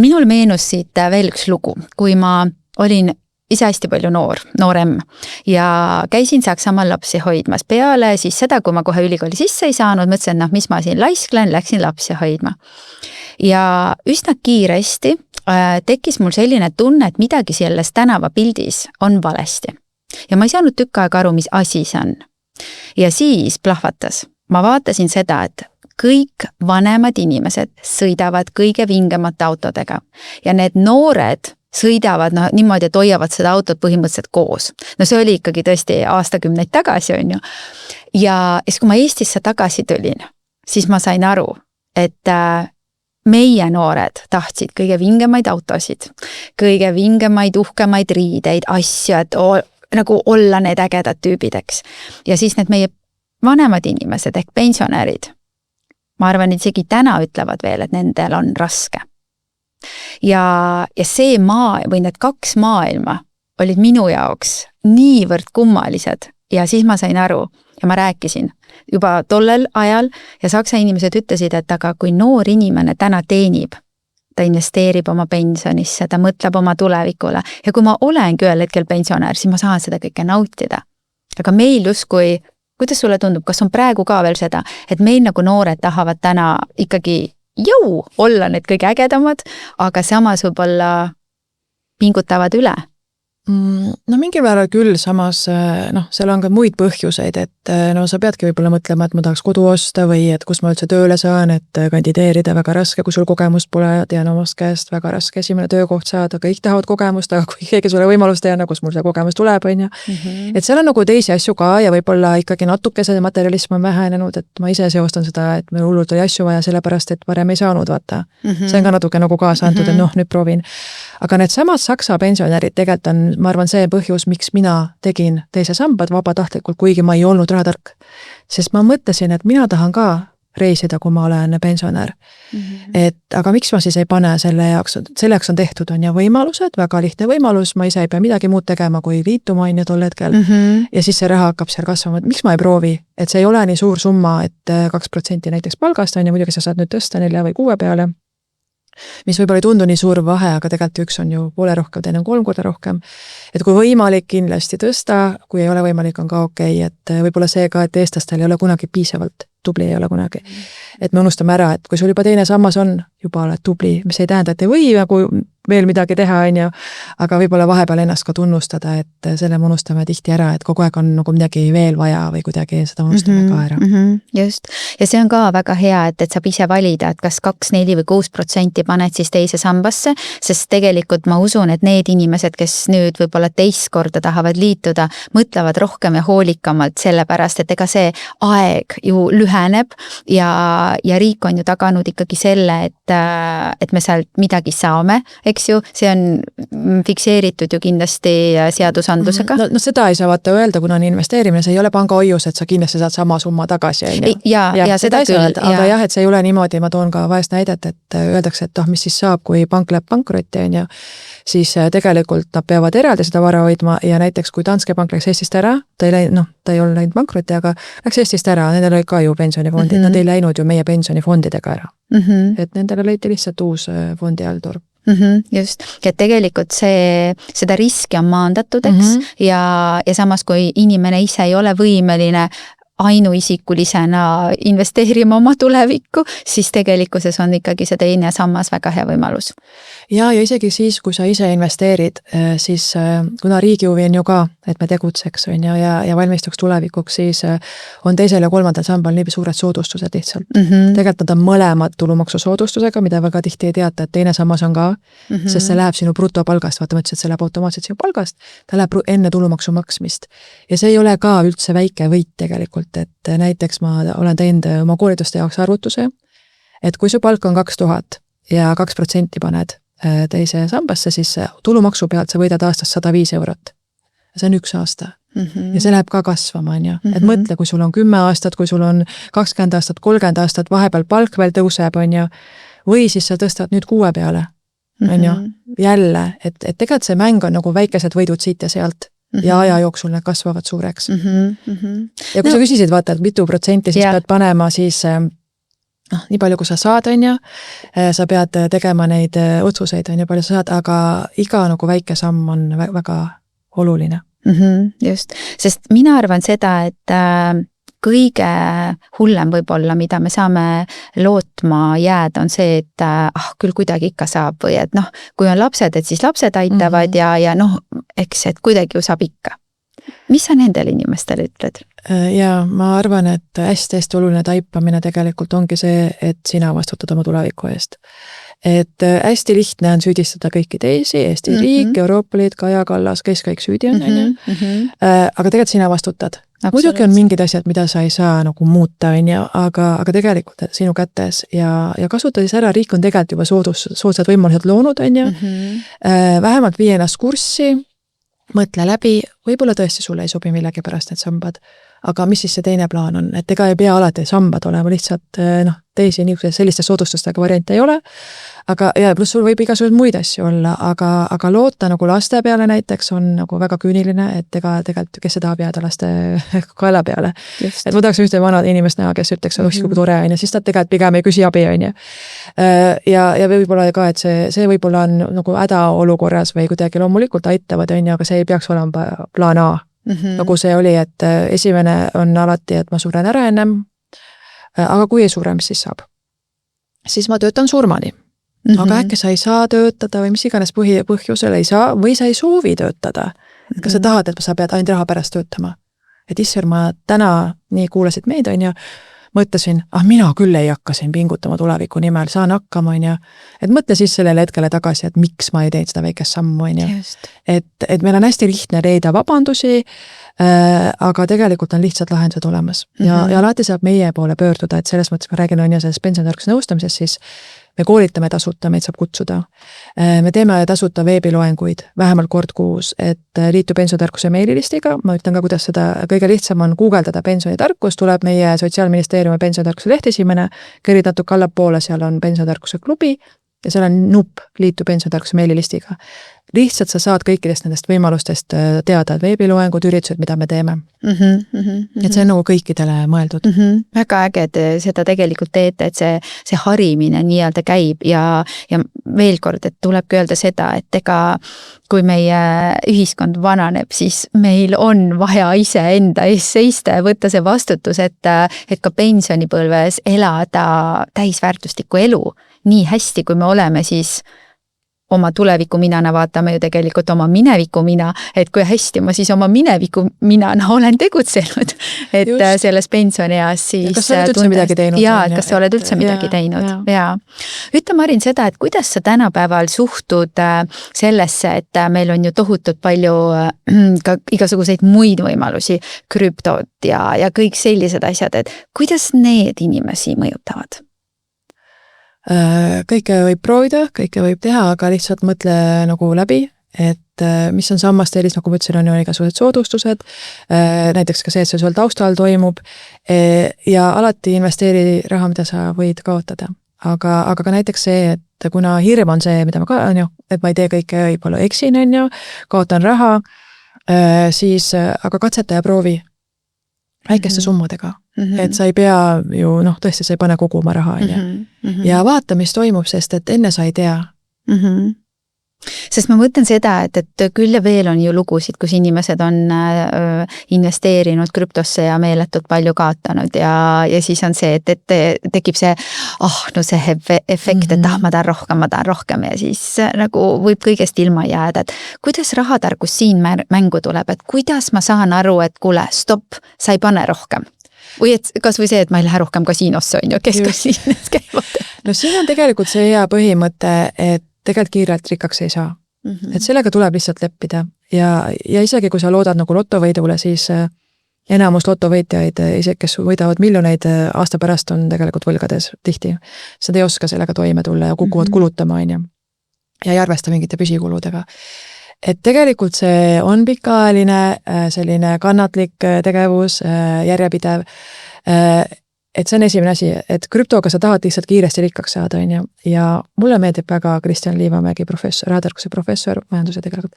minul meenus siit veel üks lugu, kui ma olin ise hästi palju noorem ja käisin Saksamaal lapsi hoidmas peale siis seda, kui ma kohe ülikooli sisse ei saanud, mõtlesin, et mis ma siin laisklen, läksin lapsi hoidma. Ja üsna kiiresti tekkis mul selline tunne, et midagi selles tänavapildis on valesti. Ja ma ei saanud tükk aega aru, mis asi see on. Ja siis plahvatas. Ma vaatasin seda, et kõik vanemad inimesed sõidavad kõige vingemate autodega ja need noored sõidavad niimoodi, et hoiavad seda autot põhimõtteliselt koos. No see oli ikkagi tõesti aastakümneid tagasi, on ju. Ja siis, kui ma Eestisse tagasi tulin, siis ma sain aru, et meie noored tahtsid kõige vingemaid autosid, kõige vingemaid, uhkemaid riideid, asju, et nagu olla need ägedad tüübideks. Ja siis need meie vanemad inimesed ehk pensionärid, ma arvan, et isegi täna ütlevad veel, et nendel on raske. Ja see või need 2 maailma olid minu jaoks niivõrd kummalised ja siis ma sain aru ja ma rääkisin juba tollel ajal ja saksa inimesed ütlesid, et aga kui noor inimene täna teenib, ta investeerib oma pensionisse, ta mõtleb oma tulevikule ja kui ma olengi ühel hetkel pensionär, siis ma saan seda kõike nautida. Aga meil justkui kuidas sulle tundub, kas on praegu ka veel seda, et meil nagu noored tahavad täna ikkagi olla need kõige ägedamad, aga samas võib-olla pingutavad üle? No mingil määral küll, samas noh, seal on ka muid põhjuseid, et no sa peadki võib-olla mõtlema, et ma tahaks kodu osta või et kus ma üldse tööle saan, et kandideerida väga raske, kui sul kogemust pole, tean omast käest väga raske esimene töökoht saada, kõik tahavad kogemust, aga kui keegi sulle võimalust teha, kus mul see kogemus tuleb, on ju. Et seal on nagu teisi asju ka ja võib-olla ikkagi natuke see materialism on vähenenud, et ma ise seostan seda, et meil hullult oli asju vaja sellepärast, et varem ei saanud, vaata. See on ka natuke nagu kaasa antud, et noh, nüüd proovin. Aga need samad saksa pensionärid tegelikult on, ma arvan, see põhjus, miks mina tegin teise sambad vabatahtlikult, kuigi ma ei olnud rahatark. Sest ma mõtlesin, et mina tahan ka reisida, kui ma olen pensionär. Et aga miks ma siis ei pane selleks on tehtud, on ju võimalused, väga lihtne võimalus, ma ise ei pea midagi muud tegema, kui liituma on ju tol hetkel ja siis see raha hakkab seal kasvama, et miks ma ei proovi, et see ei ole nii suur summa, et 2% näiteks palgast on ju, muidugi sa saad nüüd tõsta 4 või 6 peale, mis võib-olla ei tundu nii suur vahe, aga tegelikult üks on ju poole rohkem, teine on 3 korda rohkem. Et kui võimalik kindlasti tõsta, kui ei ole võimalik, on ka okei, et võib-olla see ka, et eestlastel ei ole kunagi piisavalt, tubli ei ole kunagi. Et me unustame ära, et kui sul juba teine sammas on, juba oled tubli, mis ei tähenda, et ei või nagu veel midagi teha, on ju, aga võib-olla vahepeal ennast ka tunnustada, et selle me unustame tihti ära, et kogu aeg on nagu midagi veel vaja või kuidagi seda unustame ka ära. Just. Ja see on ka väga hea, et saab ise valida, et kas 2, 4 või 6% paned siis teise sambasse, sest tegelikult ma usun, et need inimesed, kes nüüd võib-olla teist korda tahavad liituda, mõtlevad rohkem ja hoolikamalt sellepärast, et ega see aeg ju lüheneb ja riik on ju taganud ikkagi selle, et me sealt midagi saame, eks ju, see on fikseeritud ju kindlasti seadusandlusega. No seda ei saa vaata öelda, kuna on investeerimine, see ei ole pangahoius, et sa kindlasti saad sama summa tagasi. Ja seda küll. Aga jah, et see ei ole niimoodi, ma toon ka vahest näidet, et öeldakse, et mis siis saab, kui pank läheb pankrotti, on ju, siis tegelikult nad peavad eraldi seda vara hoidma ja näiteks kui Danske Bank läks Eestist ära, ta ei ole läinud pankrotti, aga läks Eestist ära, nendel oli ka ju pensionifondid, nad ei läinud ju meie pensionifondidega ära. Et nendele leiti lihtsalt uus fondi allturg. Just, et tegelikult seda riski on maandatud, eks, ja samas kui inimene ise ei ole võimeline ainuisikulisena investeerima oma tulevikku, siis tegelikkuses on ikkagi see teine sammas väga hea võimalus. Ja isegi siis, kui sa ise investeerid, siis kuna riigi huvi on ju ka, et me tegutseks on ja valmistuks tulevikuks, siis on teisel ja 3. sambal nii suured soodustused lihtsalt. Tegelikult nad on mõlemad tulumaksusoodustusega, mida väga tihti ei teata, et teine sammas on ka, sest see läheb sinu brutopalgast, vaata mõtlesid, et see läheb automaatselt sinu palgast, ta läheb enne tulumaksu maksmist. Ja see ei ole ka üldse väike võit tegelikult, et näiteks ma olen teinud oma koolituste jaoks arvutuse, et kui su palk on 2000 ja 2% paned teise sambasse, siis tulumaksu pealt sa võidad aastas 105 eurot. See on 1 aasta. Ja see läheb ka kasvama, on ju. Et mõtle, kui sul on 10 aastat, kui sul on 20 aastat, 30 aastat, vahepeal palk veel tõuseb, on ju, või siis sa tõstad nüüd 6 peale, on ju, jälle, et tegelikult see mäng on nagu väikesed võidud siit ja sealt. Ja aja jooksul need kasvavad suureks. Ja kui sa küsisid, vaata, et mitu protsenti siis pead panema, siis nii palju, kui sa saad, on ju, sa pead tegema neid otsuseid, on ju, palju sa saad, aga iga nagu väike samm on väga oluline. Just, sest mina arvan seda, et kõige hullem võib-olla, mida me saame lootma jääda, on see, et küll kuidagi ikka saab või et kui on lapsed, et siis lapsed aitavad ja eks, et kuidagi ju saab ikka. Mis sa nendele inimestele ütled? Ja ma arvan, et hästi oluline taipamine tegelikult ongi see, et sina vastutad oma tuleviku eest. Et hästi lihtne on süüdistada kõiki teisi, Eesti riik, Euroopa Liit, Kaja Kallas, kes kõik süüdi on, aga tegelikult sina vastutad. Muidugi on mingid asjad, mida sa ei saa nagu muuta, aga tegelikult sinu kätes ja kasuta siis ära, riik on tegelikult juba soodsad võimalused loonud, on ju. Vähemalt vii ennast kurssi, mõtle läbi, võib-olla tõesti sulle ei sobi millegi pärast need sambad, aga mis siis see teine plaan on, et ega ei pea alati sambad olema lihtsalt teisi selliste soodustustega variante ei ole, aga ja pluss sul võib igasugused muid asju olla, aga loota nagu laste peale näiteks on nagu väga küüniline, et ega tegelikult kes see tahab jääda laste kaela peale. Et ma tahaks ühte vanad inimest näha, kes ütleks, et kui tore on ja siis ta tegelikult pigem ei küsi abi on ju. Ja võib-olla ka, et see võib-olla on nagu hädaolukorras või kuidagi loomulikult aitavad on ju, aga see ei peaks olema plaan A. Nagu see oli, et esimene on alati, et ma suren ära ennem, aga kui ei sure, mis siis saab? Siis ma töötan surmani. Aga äkki sa ei saa töötada või mis iganes põhjusel ei saa või sa ei soovi töötada. Kas sa tahad, et sa pead ainult raha pärast töötama? Et issur, ma täna nii kuulasid meid, on ju, mõtlesin, mina küll ei hakka siin pingutama tuleviku nimel, saan hakkama, on ju. Et mõtle siis sellele hetkele tagasi, et miks ma ei teinud seda väikest sammu, on ju. Et meil on hästi lihtne leida vabandusi, aga tegelikult on lihtsalt lahendused olemas. Ja alati saab meie poole pöörduda, et selles mõttes ma räägin, on ju, selles pensionärks nõustamises, siis me koolitame tasuta, meid saab kutsuda. Me teeme tasuta veebiloenguid vähemalt kord kuus, et liitu pensionitarkuse meililistiga. Ma ütlen ka, kuidas seda kõige lihtsam on guugeldada pensionitarkus, tuleb meie Sotsiaalministeeriumi pensionitarkuse leht esimene, kõrid natuke allapoole, seal on pensionitarkuse klubi ja seal on nupp liitu pensionitarkuse meililistiga. Lihtsalt sa saad kõikidest nendest võimalustest teada, et veebiloengud, üritused, mida me teeme. Et see on nagu kõikidele mõeldud. Väga äge, et seda tegelikult teete, et see harimine nii-öelda käib ja veel kord, et tulebki öelda seda, et ega kui meie ühiskond vananeb, siis meil on vaja ise enda ees seista ja võtta see vastutus, et ka pensionipõlves elada täisväärtuslikku elu nii hästi, kui me oleme, siis oma tuleviku minana vaatame ju tegelikult oma mineviku mina, et kui hästi ma siis oma mineviku minana olen tegutsenud, et just selles pensionieas siis kas sa oled üldse midagi teinud? Jaa, et kas sa oled üldse midagi teinud? Jaa. Ütle, Marin, seda, et kuidas sa tänapäeval suhtud sellesse, et meil on ju tohutult palju ka igasuguseid muid võimalusi, krüptot ja kõik sellised asjad, et kuidas need inimesi mõjutavad? Kõike võib proovida, kõike võib teha, aga lihtsalt mõtle nagu läbi, et mis on sammaste eelis, nagu ma ütlesin, on ju igasugused soodustused, näiteks ka see, et see sul taustal toimub ja alati investeeri raha, mida sa võid kaotada. Aga ka näiteks see, et kuna hirm on see, mida ma ka, on ju, et ma ei tee kõike, võib-olla eksin, on ju, kaotan raha, siis aga katseta ja proovi väikeste summadega. Et sa ei pea ju, tõesti sa ei pane kogu oma raha, on ju. Ja vaata, mis toimub, sest et enne sa ei tea. Sest ma mõtlen seda, et küll ja veel on ju lugusid, kus inimesed on investeerinud krüptosse ja meeletult palju kaotanud ja siis on see, et tekib see see efekt, et ma tahan rohkem ja siis nagu võib kõigest ilma jääda, et kuidas rahatarkus siin mängu tuleb, et kuidas ma saan aru, et kuule, stopp, sa ei pane rohkem. Või et kas või see, et ma ei lähe rohkem kasiinosse, on ju, kes kasiinos käivad? No siin on tegelikult see hea põhimõte, et tegelikult kiirelt rikkaks ei saa. Et sellega tuleb lihtsalt leppida ja isegi kui sa loodad nagu lotovõidule, siis enamus lotovõitjaid, isegi kes võidavad miljoneid aasta pärast, on tegelikult võlgades tihti. Nad ei oska sellega toime tulla ja kukuvad kulutama, on ju. Ja ei arvesta mingite püsikuludega. Et tegelikult see on pikaajaline, selline kannatlik tegevus, järjepidev. Et see on esimene asi, et krüptoga sa tahad lihtsalt kiiresti rikkaks saada, on ju. Ja mulle meeldib väga Kristjan Liivamägi professor, rahatarkuse professor, majanduse tegelikult.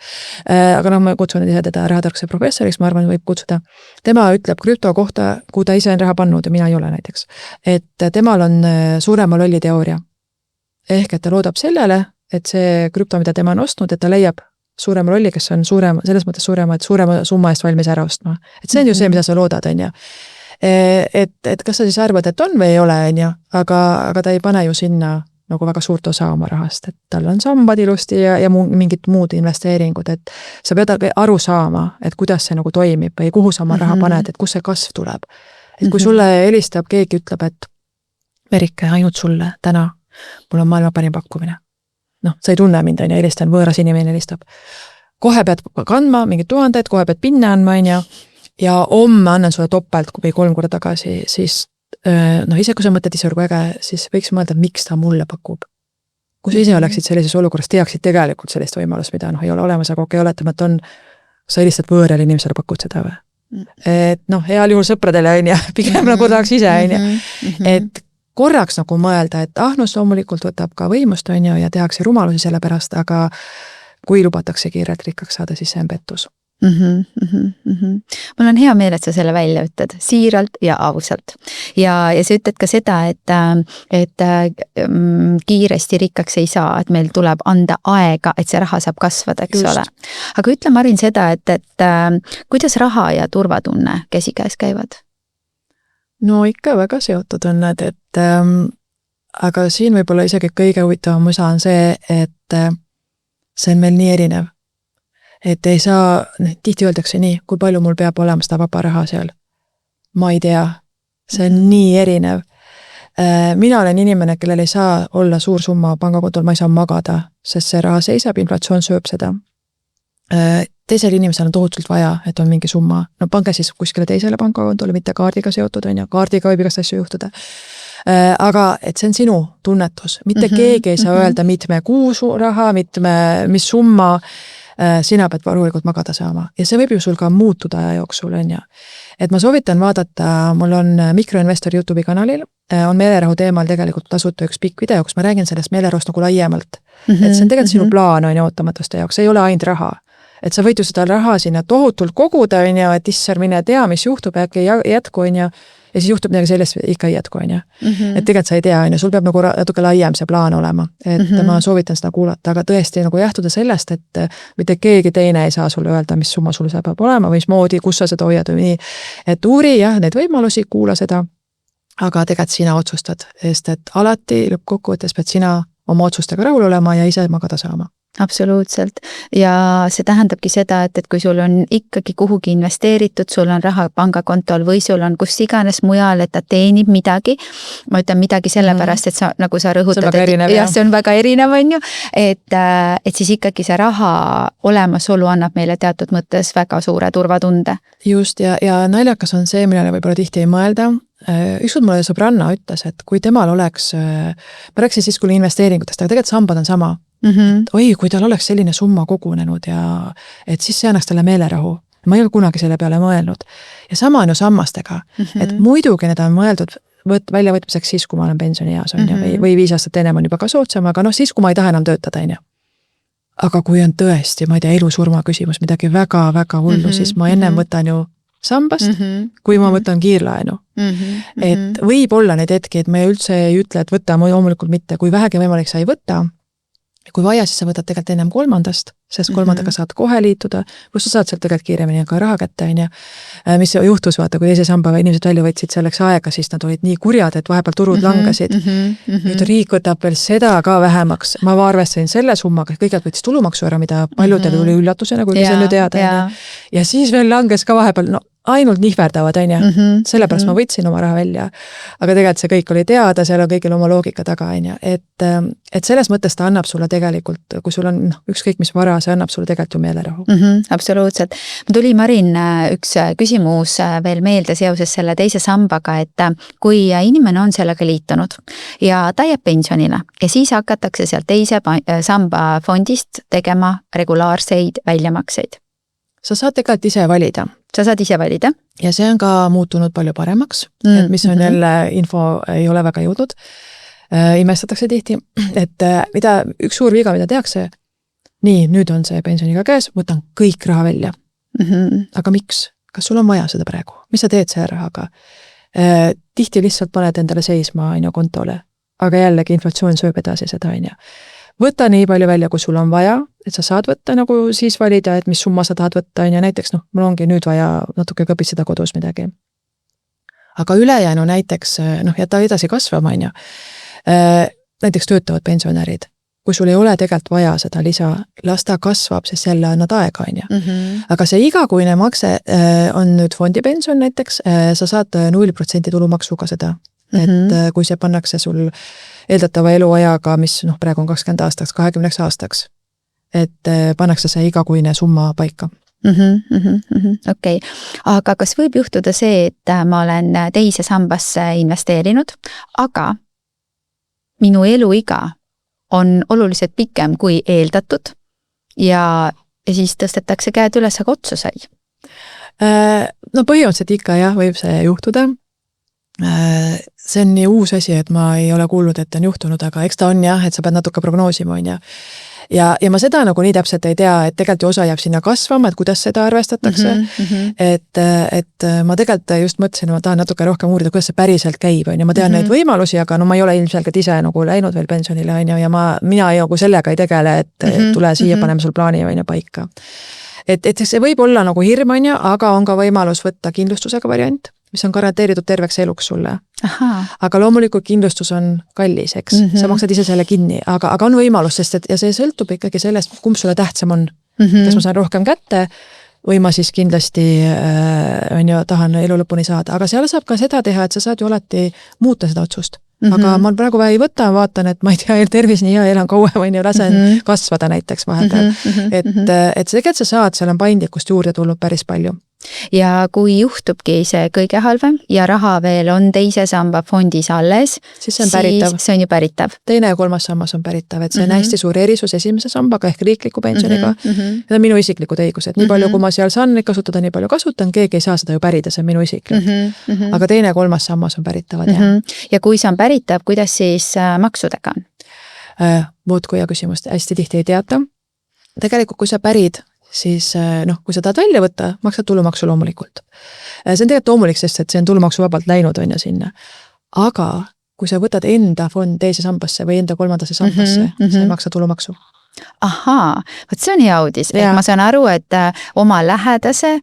Aga ma kutsun teda rahatarkuse professoriks, ma arvan, võib kutsuda. Tema ütleb krüpto kohta, kuhu ta ise on raha pannud ja mina ei ole näiteks. Et temal on suurema lolli teooria. Ehk, et ta loodab sellele, et see krüpto, mida tema on ostnud, et ta leiab suurema rolli, kes on selles mõttes suurema summa eest valmis ära ostma. Et see on ju see, mida sa loodad, on ju. Et kas sa siis arvad, et on või ei ole, on ju, aga ta ei pane ju sinna nagu väga suurt osa oma rahast, et tal on sambad ilusti ja mingid muud investeeringud, et sa pead aru saama, et kuidas see nagu toimib või kuhu sa oma raha paned, et kus see kasv tuleb. Et kui sulle helistab, keegi ütleb, et Merike, ainult sulle täna, mul on maailma parim pakkumine. Sa ei tunne mind, on ju, helistan, võõras inimene helistab. Kohe pead kandma mingid 1000, kohe pead pinne andma, on ju, ja homme annan sulle topelt või 3 korda tagasi, siis ise kui sa mõtled ise kui äge, siis võiks mõelda, miks ta mulle pakub. Kui sa ise oleksid sellises olukorras, teaksid tegelikult sellist võimalust, mida ei ole olemas, aga okei, oletame, et sa lihtsalt võõrale inimesele pakud seda või. Et heal juhul sõpradele on ja pigem nagu tahaks ise on ja. Et korraks nagu mõelda, et ahnus loomulikult võtab ka võimust on ju ja tehakse rumalusi selle pärast, aga kui lubatakse kiirelt rikkaks saada, siis see on pettus. Mul on hea meel, et sa selle välja ütled, siiralt ja ausalt. Ja sa ütled ka seda, et kiiresti rikkaks ei saa, et meil tuleb anda aega, et see raha saab kasvada, eks ole. Aga ütle, Marin, seda, et kuidas raha ja turvatunne käsikäes käivad? No ikka väga seotud on need, et aga siin võib-olla isegi kõige huvitavam osa on see, et see on meil nii erinev. Et ei saa, tihti öeldakse nii, kui palju mul peab olema seda vaba raha seal. Ma ei tea, see on nii erinev. Mina olen inimene, kellel ei saa olla suur summa pangakontol, ma ei saa magada, sest see raha seisab, inflatsioon sööb seda. Teisel inimesel on tohutult vaja, et on mingi summa. No pange siis kuskile teisele pangakontole, mitte kaardiga seotud, on ja kaardiga võib igast asju juhtuda. Aga et see on sinu tunnetus, mitte keegi ei saa öelda mitme kuusu raha, mis summa, sina pead rahulikult magada saama ja see võib ju sul ka muutuda aja jooksul, on ju. Et ma soovitan vaadata, mul on Mikroinvestori YouTube'i kanalil, on meelerahu teemal tegelikult tasuta üks pikk video, kus ma räägin sellest meelerahust nagu laiemalt. Et see on tegelikult sinu plaan, on ju, ootamatuste jaoks, ei ole ainult raha. Et sa võid ju seda raha sinna tohutult koguda, on ju, et issar mine tea, mis juhtub, äkki ei jätku, on ju. Ja siis juhtub midagi sellest, ikka ei jätku, on ju. Et tegelikult sa ei tea, on ju, sul peab nagu natuke laiem see plaan olema. Et ma soovitan seda kuulata, aga tõesti nagu jähtuda sellest, et mitte keegi teine ei saa sulle öelda, mis summa sul see peab olema või mismoodi, kus sa seda hoiad või nii. Et uuri jah, neid võimalusi, kuula seda, aga tegelikult sina otsustad, sest et alati lõppkokkuvõttes pead sina oma otsustega rahul olema ja ise magada saama. Absoluutselt. Ja see tähendabki seda, et kui sul on ikkagi kuhugi investeeritud, sul on raha pangakontol või sul on kus iganes mujal, et ta teenib midagi, ma ütlen midagi sellepärast, et sa, nagu sa rõhutad, see on väga erinev, on ju, et siis ikkagi see raha olemasolu annab meile teatud mõttes väga suure turvatunde. Just, ja naljakas on see, millele võib-olla tihti ei mõelda. Ükskord mulle sõbranna ütles, et kui temal oleks, ma rääksin siis küll investeeringutest, aga tegelikult sambad on sama. Oi, kui tal oleks selline summa kogunenud ja et siis see annaks talle meelerahu. Ma ei ole kunagi selle peale mõelnud. Ja sama on ju sammastega, et muidugi need on mõeldud väljavõtmiseks siis, kui ma olen pensionieas on ju, või 5 aastat ennem on juba ka soodsam, aga siis, kui ma ei taha enam töötada, on ju. Aga kui on tõesti, ma ei tea, elu-surma küsimus, midagi väga-väga hullu, siis ma ennem võtan ju sambast, kui ma võtan kiirlaenu. Et võib olla neid hetki, et ma üldse ei ütle, et võta, ma loomulikult mitte, kui vähegi võimalik sa ei võta. Kui vaja, siis sa võtad tegelikult ennem 3, sest 3 saad kohe liituda, kus sa saad sealt tegelikult kiiremini ka raha kätte, on ju. Mis juhtus, vaata, kui 2. samba inimesed välja võtsid selleks aega, siis nad olid nii kurjad, et vahepeal turud langesid. Nüüd riik võtab veel seda ka vähemaks. Ma arvestasin selle summaga, kõigepealt võttis tulumaksu ära, mida paljudel oli üllatusena, kui see nüüd teada. Ja siis veel langes ka vahepeal, ainult nihverdavad, on ju. Sellepärast ma võtsin oma raha välja. Aga tegelikult see kõik oli teada, seal on kõigil oma loogika taga, on ju. Et selles mõttes ta annab sulle tegelikult, kui sul on ükskõik mis vara, see annab sulle tegelikult ju meelerahu. Absoluutselt. Ma tuli, Marin, üks küsimus veel meelde seoses selle 2. sambaga, et kui inimene on sellega liitunud ja ta jääb pensionile ja siis hakatakse sealt 2. samba fondist tegema regulaarseid väljamakseid. Sa saad tegelikult ise valida. Sa saad ise valida. Ja see on ka muutunud palju paremaks, et mis on jälle info ei ole väga jõudnud. Imestatakse tihti, et üks suur viga, mida tehakse, nii, nüüd on see pensioniga käes, võtan kõik raha välja. Aga miks? Kas sul on vaja seda praegu? Mis sa teed selle rahaga? Tihti lihtsalt paned endale seisma aina kontole, aga jällegi inflatsioon sööb edasi seda aina. Võta nii palju välja, kui sul on vaja, et sa saad võtta nagu siis valida, et mis summa sa tahad võtta, ja näiteks mul ongi nüüd vaja natuke kõpitseda kodus midagi. Aga ülejäänu näiteks, jäta edasi kasvama, on ju. Näiteks töötavad pensionärid, kui sul ei ole tegelikult vaja seda lisa, las ta kasvab, sest jälle annad aega, on ju. Aga see igakuine makse on nüüd fondipension näiteks, sa saad 0% tulumaksuga seda. Et kui see pannakse sul eeldatava eluajaga, mis praegu on 20 aastaks, 20 aastaks, et pannakse see igakuine summa paika. Okei. Aga kas võib juhtuda see, et ma olen 2. sambasse investeerinud, aga minu eluiga on oluliselt pikem kui eeldatud ja siis tõstetakse käed üles, aga otsa sai? Põhimõtteliselt ikka jah, võib see juhtuda. See on nii uus asi, et ma ei ole kuulnud, et on juhtunud, aga eks ta on jah, et sa pead natuke prognoosima, on ju. Ja ma seda nagu nii täpselt ei tea, et tegelikult ju osa jääb sinna kasvama, et kuidas seda arvestatakse. Et ma tegelikult just mõtlesin, ma tahan natuke rohkem uurida, kuidas see päriselt käib, on ju. Ma tean neid võimalusi, aga ma ei ole ilmselgelt ise nagu läinud veel pensionile, on ju, ja mina ei nagu sellega ei tegele, et tule siia, paneme sul plaani on ju paika. Et see võib olla nagu hirm, on ju, aga on ka võimalus võtta kindlustusega variant, mis on garanteeritud terveks eluks sulle. Aga loomulikult kindlustus on kallis, eks? Sa maksad ise selle kinni, aga on võimalus, sest ja see sõltub ikkagi sellest, kumb sulle tähtsam on. Kas ma saan rohkem kätte või ma siis kindlasti tahan elu lõpuni saada. Aga seal saab ka seda teha, et sa saad ju alati muuta seda otsust. Aga ma praegu ei võta, vaatan, et ma ei tea, tervis nii hea, elan kauem, lasen kasvada näiteks vahepeal. Et tegelikult sa saad, seal on paindlikkust juurde tulnud päris palju. ja kui juhtubki see kõige halvem ja raha veel on teise samba fondis alles, siis see on päritav. see on ju päritav. Teine ja kolmas sammas on päritav, et see on hästi suur erisus esimese sambaga ehk riikliku pensioniga. Need on minu isiklikud õigused, nii palju kui ma seal saan neid kasutada, nii palju kasutan, keegi ei saa seda ju pärida, see on minu isiklik. Aga teine ja kolmas sammas on päritavad, jah. Ja kui see on päritav, kuidas siis maksudega on? Voot kui hea küsimus, hästi tihti ei teata. Tegelikult, kui sa pärid, siis kui sa tahad välja võtta, maksad tulumaksu loomulikult. See on tegelikult loomulik, sest et see on tulumaksuvabalt läinud on ja sinna. Aga kui sa võtad enda fond teise sambasse või enda kolmandasse sambasse, sa ei maksa tulumaksu. Ahaa, võt see on hea uudis, et ma saan aru, et oma lähedase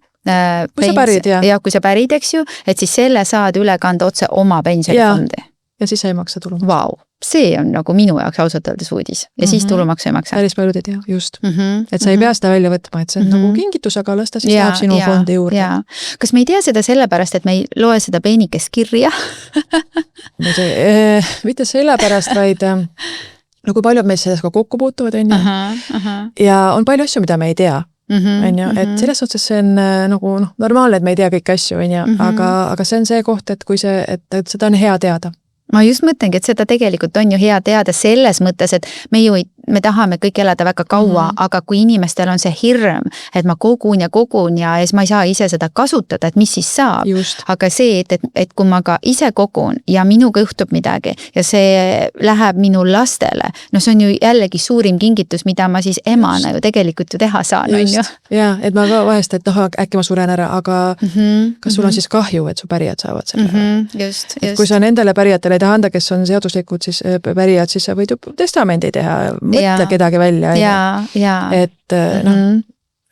kui sa pärid, ja kui sa pärid, eks ju, et siis selle saad üle kanda otse oma pensionifondi. Ja siis ei maksa tulumaksu. Vau, see on nagu minu jaoks ausalt öeldes uudis. Ja siis tulumaksu ei maksa. Päris paljud ei tea, just. Et sa ei pea seda välja võtma, et see on nagu kingitus, aga las ta siis läheb sinu fondi juurde. Kas me ei tea seda sellepärast, et me ei loe seda peenikest kirja? Mitte sellepärast, vaid kui paljud meist sellest ka kokku puutuvad, on ju. Ja on palju asju, mida me ei tea. On ju, et selles suhtes see on nagu normaalne, et me ei tea kõiki asju, on ju, aga see on see koht, et kui see, et seda on hea teada. Ma just mõtlengi, et seda tegelikult on ju hea teada selles mõttes, et me tahame kõik elada väga kaua, aga kui inimestel on see hirm, et ma kogun ja siis ma ei saa ise seda kasutada, et mis siis saab. Just. Aga see, et kui ma ka ise kogun ja minuga juhtub midagi ja see läheb minu lastele, see on ju jällegi suurim kingitus, mida ma siis emana ju tegelikult ju teha saan, on ju. Ja, et ma ka vahest, et äkki ma suren ära, aga kas sul on siis kahju, et su pärijad saavad selle? Just. Kui sa nendele pärijatele ei taha anda, kes on seaduslikud siis pärijad, siis sa võid ju testamendi teha, mõtle kedagi välja.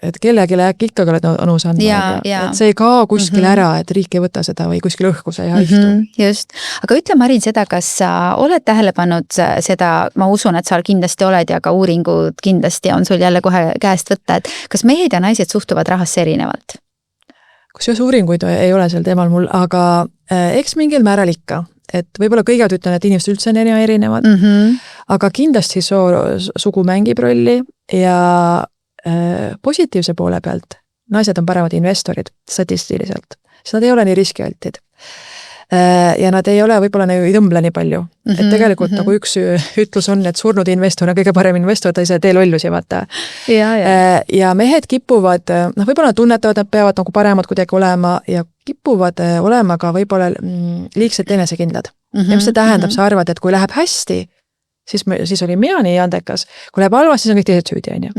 Et kellelegi äkki ikkagi oled nõus andma. Et see ei kao kuskil ära, et riik ei võta seda või kuskil õhku see ei haihtu. Just. Aga ütle, Marin, seda, kas sa oled tähele pannud seda, ma usun, et sa kindlasti oled ja ka uuringud kindlasti on sul jälle kohe käest võtta, et kas mehed ja naised suhtuvad rahasse erinevalt? Kusjuures uuringuid ei ole sel teemal mul, aga eks mingil määral ikka. Et võib-olla kõigepealt ütlen, et inimesed üldse on erinevad, aga kindlasti sugu mängib rolli ja positiivse poole pealt naised on paremad investorid statistiliselt, sest nad ei ole nii riskialtid. Ja nad ei ole võib-olla ei tõmble nii palju. Et tegelikult nagu üks ütlus on, et surnud investor on kõige parem investor, ta ise tee lollusi, vaata. Ja mehed kipuvad, võib-olla nad tunnetavad, nad peavad nagu paremad kuidagi olema ja kipuvad olema ka võib-olla liigselt enesekindlad. Ja mis see tähendab, sa arvad, et kui läheb hästi, siis oli mina nii andekas, kui läheb halvasti, siis on kõik teised süüdi, on ju.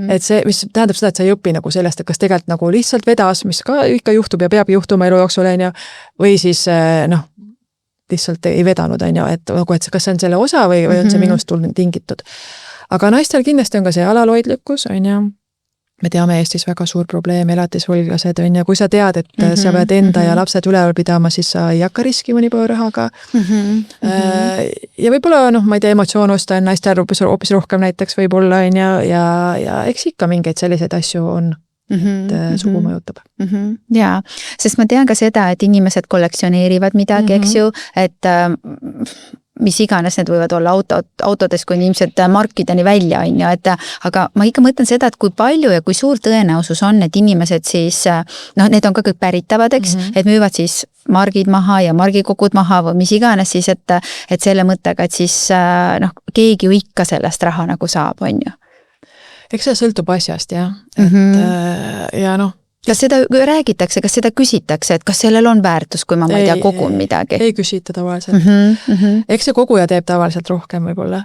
Et see, mis tähendab seda, et sa ei õpi nagu sellest, et kas tegelikult nagu lihtsalt vedas, mis ka ikka juhtub ja peab juhtuma elu jooksul, on ju, või siis lihtsalt ei vedanud, on ju, et kas see on selle osa või on see minust tulnud tingitud. Aga naistel kindlasti on ka see alaloidlikkus, on ju. Me teame Eestis väga suur probleem, elatisvõlglased, on ju, kui sa tead, et sa pead enda ja lapsed üleval pidama, siis sa ei hakka riskima nii palju rahaga. Ja võib-olla, ma ei tea, emotsioon osta on naistel hoopis rohkem näiteks võib-olla, on ju, ja eks ikka mingeid selliseid asju on, et sugu mõjutab. Jaa, sest ma tean ka seda, et inimesed kollektsioneerivad midagi, eks ju, et mis iganes need võivad olla autodes, kui inimesed markideni välja on ju, et aga ma ikka mõtlen seda, et kui palju ja kui suur tõenäosus on, et inimesed siis, need on ka kõik päritavad, eks, et müüvad siis margid maha ja margikogud maha või mis iganes siis, et selle mõttega, et siis keegi ju ikka sellest raha nagu saab, on ju. Eks see sõltub asjast, jah. Et ja kas seda räägitakse, kas seda küsitakse, et kas sellel on väärtus, kui ma ei tea, kogun midagi? Ei küsita tavaliselt. Eks see koguja teeb tavaliselt rohkem võib-olla.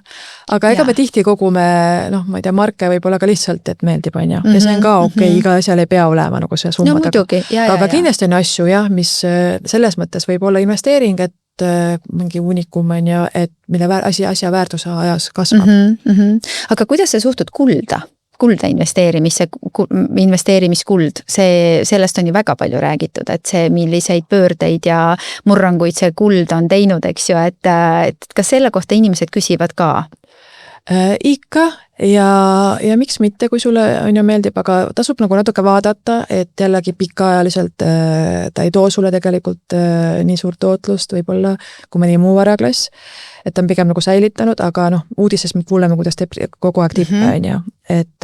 Aga ega me tihti kogume, ma ei tea, marke võib-olla ka lihtsalt, et meeldib, on ju. Ja see on ka okei, iga asjal ei pea olema nagu see summa taga. Aga kindlasti on asju, jah, mis selles mõttes võib olla investeering, et mingi unikum on ju, et mille asja väärtuse ajas kasvab. Aga kuidas sa suhtud kulda investeerimiskuld, sellest on ju väga palju räägitud, et see, milliseid pöördeid ja murranguid see kuld on teinud, eks ju, et kas selle kohta inimesed küsivad ka? Ikka ja miks mitte, kui sulle on ju meeldib, aga tasub nagu natuke vaadata, et jällegi pikaajaliselt ta ei too sulle tegelikult nii suurt tootlust võib-olla kui mõni muu varaklass, et ta on pigem nagu säilitanud, aga uudises me kuuleme, kuidas teeb kogu aeg tippe, on ju.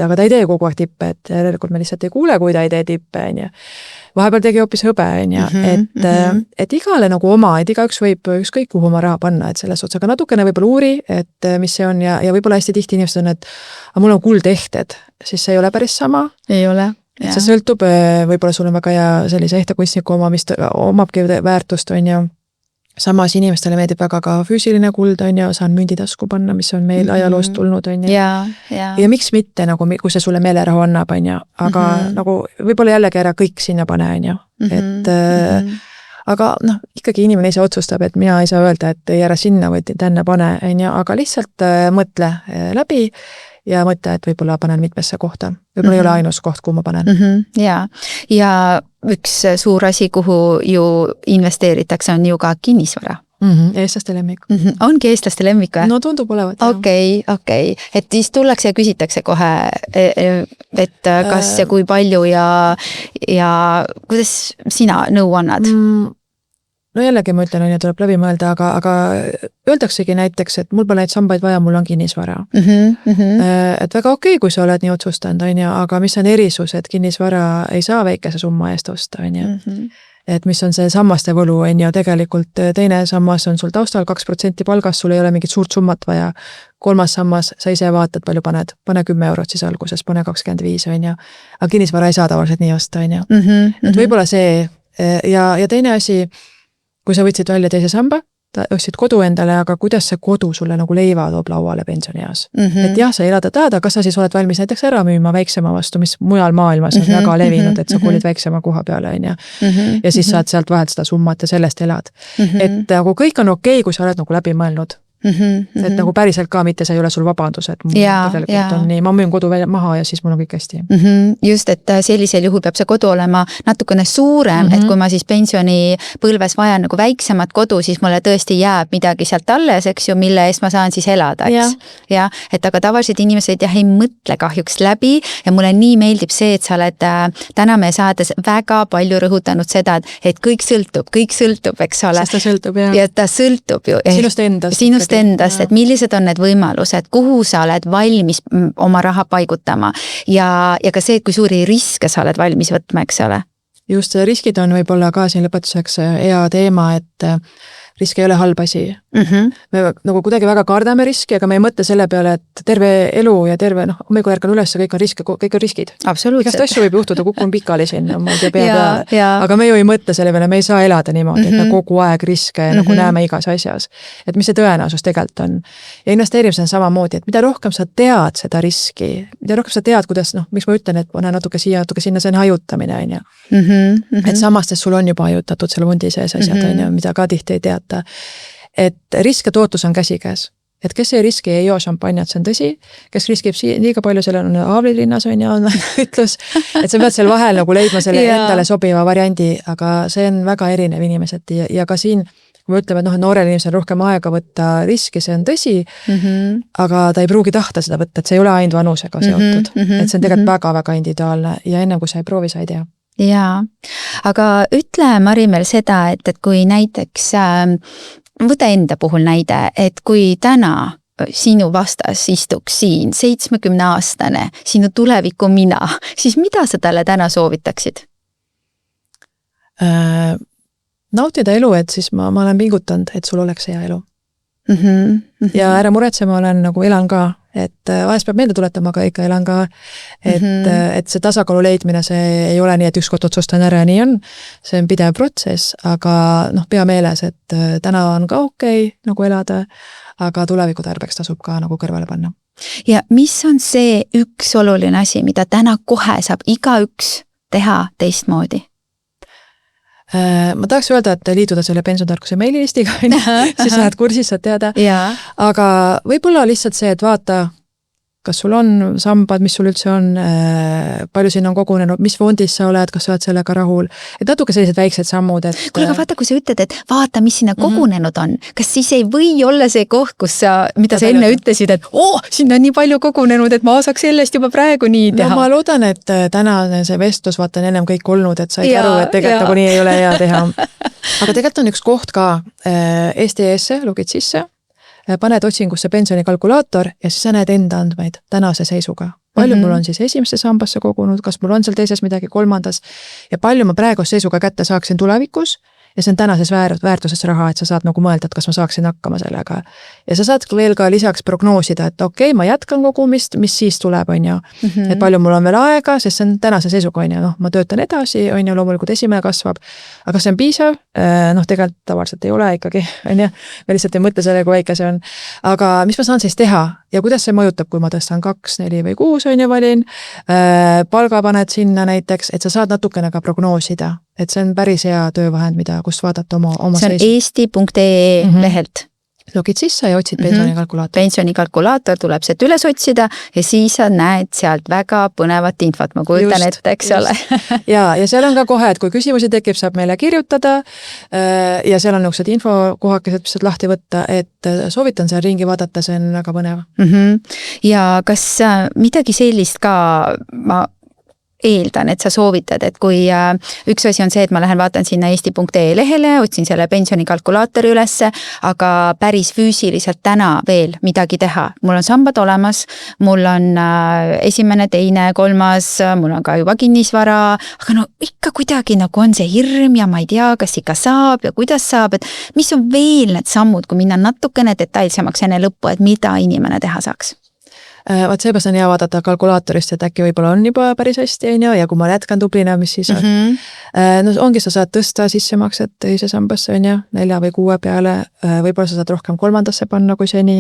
Aga ta ei tee kogu aeg tippe, et järelikult me lihtsalt ei kuule, kui ta ei tee tippe, on ju. vahepeal tegi hoopis hõbe, on ju, et igale nagu oma, et igaüks võib ükskõik kuhu oma raha panna, et selles suhtes, aga natukene võib-olla uuri, et mis see on ja võib-olla hästi tihti inimesed on, et mul on kuldehted, siis see ei ole päris sama. Ei ole. See sõltub, võib-olla sul on väga hea sellise ehtekunstniku oma, mis omabki väärtust, on ju. Samas inimestele meeldib väga ka füüsiline kuld, on ju, saan münditasku panna, mis on meil ajaloost tulnud, on ju. Ja miks mitte, nagu, kui see sulle meelerahu annab, on ju, aga nagu võib-olla jällegi ära kõik sinna pane, on ju, et aga ikkagi inimene ise otsustab, et mina ei saa öelda, et ei ära sinna või tänne pane, on ju, aga lihtsalt mõtle läbi ja mõtle, et võib-olla panen mitmesse kohta. Võib-olla ei ole ainus koht, kuhu ma panen. Ja üks suur asi, kuhu ju investeeritakse, on ju ka kinnisvara. Eestlaste lemmik. Ongi eestlaste lemmik või? No tundub olevat. Okei. Et siis tullakse ja küsitakse kohe, et kas ja kui palju ja kuidas sina nõu annad? No jällegi ma ütlen, on ja tuleb läbi mõelda, aga öeldaksegi näiteks, et mul pole neid sambaid vaja, mul on kinnisvara. Et väga okei, kui sa oled nii otsustanud, on ja, aga mis on erisus, et kinnisvara ei saa väikese summa eest osta, on ja. Et mis on see sammaste võlu, on ja tegelikult teine sammas on sul taustal 2% palgast, sul ei ole mingit suurt summat vaja. Kolmas sammas, sa ise vaatad, palju paned. Pane 10 eurot siis alguses, pane 25, on ja. Aga kinnisvara ei saa tavaliselt nii osta, on ja. Et võib-olla see ja teine asi, kui sa võtsid välja teise samba, ostsid kodu endale, aga kuidas see kodu sulle nagu leiva toob lauale pensionieas. Et jah, sa elada tahad, kas sa siis oled valmis näiteks ära müüma väiksema vastu, mis mujal maailmas on väga levinud, et sa kolid väiksema koha peale, on ja. Ja siis saad sealt vahelt seda summat ja sellest elad. Et nagu kõik on okei, kui sa oled nagu läbi mõelnud. Et nagu päriselt ka, mitte see ei ole sul vabandus, et mul tegelikult on nii, ma müün kodu maha ja siis mul on kõik hästi. Just, et sellisel juhul peab see kodu olema natukene suurem, et kui ma siis pensionipõlves vajan nagu väiksemat kodu, siis mulle tõesti jääb midagi sealt alles, eks ju, mille eest ma saan siis elada, eks. Ja, et aga tavaliselt inimesed ei mõtle kahjuks läbi ja mulle nii meeldib see, et sa oled täna me saades väga palju rõhutanud seda, et kõik sõltub, eks ole. Sest ta sõltub, jah. Ja ta sõltub ju. Sinust endast, et millised on need võimalused, kuhu sa oled valmis oma raha paigutama ja ka see, et kui suuri riske sa oled valmis võtma, eks ole. Just, riskid on võib-olla ka siin lõpetuseks hea teema, et risk ei ole halb asi. Me nagu kuidagi väga kardame riski, aga me ei mõtle selle peale, et terve elu ja terve, hommikul ärkan üles, kõik on riskid. Absoluutselt. Igast asju võib juhtuda, kukun pikali sinna, ma ei tea pea peale. Aga me ju ei mõtle selle peale, me ei saa elada niimoodi, et me kogu aeg riske nagu näeme igas asjas. Et mis see tõenäosus tegelikult on. Ja investeerimis on samamoodi, et mida rohkem sa tead seda riski, mida rohkem sa tead, kuidas, miks ma ütlen, et pane natuke siia, natuke sinna, see on hajutamine, on ju. Et samastes sul on juba hajutatud selle vundi sees asjad, on ju, mida ka tihti ei teata. Et risk ja tootlus on käsikäes. Et kes ei riski ei joo šampanjat, see on tõsi. Kes riskib liiga palju, selle on Aavlilinnas on ja on ütlus. Et sa pead seal vahel nagu leidma selle endale sobiva variandi, aga see on väga erinev inimesed ja ka siin, kui me ütleme, et noorel inimesel rohkem aega võtta riski, see on tõsi, aga ta ei pruugi tahta seda võtta, et see ei ole ainult vanusega seotud. Et see on tegelikult väga-väga individuaalne ja enne kui sa ei proovi, sa ei tea. Jaa, aga ütle Mari veel seda, et kui näiteks, võta enda puhul näide, et kui täna sinu vastas istuks siin 70-aastane, sinu tuleviku mina, siis mida sa talle täna soovitaksid? Nautida elu, et siis ma olen pingutanud, et sul oleks hea elu. Ja ära muretse, ma olen nagu elan ka, et vahest peab meelde tuletama, aga ikka elan ka, et see tasakaalu leidmine, see ei ole nii, et ükskord otsustan ära ja nii on, see on pidev protsess, aga pea meeles, et täna on ka okei nagu elada, aga tuleviku tarbeks tasub ka nagu kõrvale panna. Ja mis on see üks oluline asi, mida täna kohe saab igaüks teha teistmoodi? Ma tahaks öelda, et liituda selle pensiontarkuse meililistiga, siis lähed kursis, saad teada. Aga võib-olla lihtsalt see, et vaata, kas sul on sambad, mis sul üldse on, palju siin on kogunenud, mis fondis sa oled, kas sa oled sellega rahul, et natuke sellised väiksed sammud, et... Kuule, aga vaata, kui sa ütled, et vaata, mis sinna kogunenud on, kas siis ei või olla see koht, kus sa, mida sa enne ütlesid, et sinna on nii palju kogunenud, et ma saaks sellest juba praegu nii teha. No ma loodan, et täna see vestlus, vaata ennem kõik olnud, et said aru, et tegelikult nagu nii ei ole hea teha. Aga tegelikult on üks koht ka STS-e, lugid sisse, paned otsingusse pensionikalkulaator ja siis sa näed enda andmeid tänase seisuga. palju mul on siis esimesse sambasse kogunud, kas mul on seal teises midagi, kolmandas ja palju ma praegu seisuga kätte saaksin tulevikus ja see on tänases väärtuses raha, et sa saad nagu mõelda, et kas ma saaksin hakkama sellega. Ja sa saad veel ka lisaks prognoosida, et okei, ma jätkan kogumist, mis siis tuleb, on ju. Et palju mul on veel aega, sest see on tänase seisuga, on ju, ma töötan edasi, on ju, loomulikult esimene kasvab, aga see on piisav, tegelikult tavaliselt ei ole ikkagi, on ju, me lihtsalt ei mõtle selle, kui väike see on. Aga mis ma saan siis teha ja kuidas see mõjutab, kui ma tõstan 2, 4 või 6, on ju, valin, palga paned sinna näiteks, et sa saad natukene ka prognoosida. Et see on päris hea töövahend, kust vaadata oma see on eesti.ee lehelt. Logid sisse ja otsid pensionikalkulaator. Pensionikalkulaator tuleb sealt üles otsida ja siis sa näed sealt väga põnevat infot, ma kujutan ette, eks ole. ja seal on ka kohe, et kui küsimusi tekib, saab meile kirjutada ja seal on niisugused infokohakesed, mis saad lahti võtta, et soovitan seal ringi vaadata, see on väga põnev. Ja kas midagi sellist ka ma eeldan, et sa soovitad, et kui üks asi on see, et ma lähen vaatan sinna eesti.ee lehele, otsin selle pensionikalkulaatori ülesse, aga päris füüsiliselt täna veel midagi teha. Mul on sambad olemas, mul on esimene, teine, kolmas, mul on ka juba kinnisvara, aga no ikka kuidagi nagu on see hirm ja ma ei tea, kas ikka saab ja kuidas saab, et mis on veel need sammud, kui minna natukene detailsemaks enne lõppu, et mida inimene teha saaks? Vaat seepärast on hea vaadata kalkulaatorist, et äkki võib-olla on juba päris hästi, ja kui ma jätkan tublina, mis siis on. No ongi, sa saad tõsta sissemakset teise sambasse, 4 või 6 peale, võib-olla sa saad rohkem kolmandasse panna kui seni,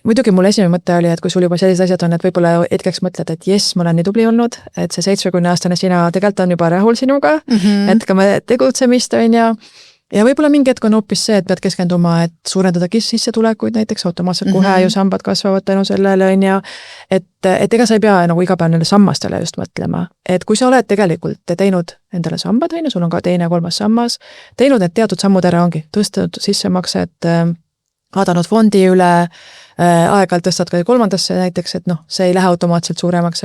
muidugi mul esimene mõte oli, et kui sul juba sellised asjad on, et võib-olla hetkeks mõtled, et jess, ma olen nii tubli olnud, et see 70-aastane sina tegelikult on juba rahul sinuga, jätkame tegutsemist, ja võib-olla mingi hetk on hoopis see, et pead keskenduma, et suurendada sissetulekuid näiteks automaatselt kohe ju sambad kasvavad tänu sellele, et ega sa ei pea nagu iga päev nende sammastele just mõtlema. Et kui sa oled tegelikult teinud endale sambad, sul on ka teine, kolmas sammas, teinud need teatud sammud ära ongi, tõstanud sissemakset, vaadanud fondi üle, aeg-ajalt tõstad ka kolmandasse näiteks, et see ei lähe automaatselt suuremaks,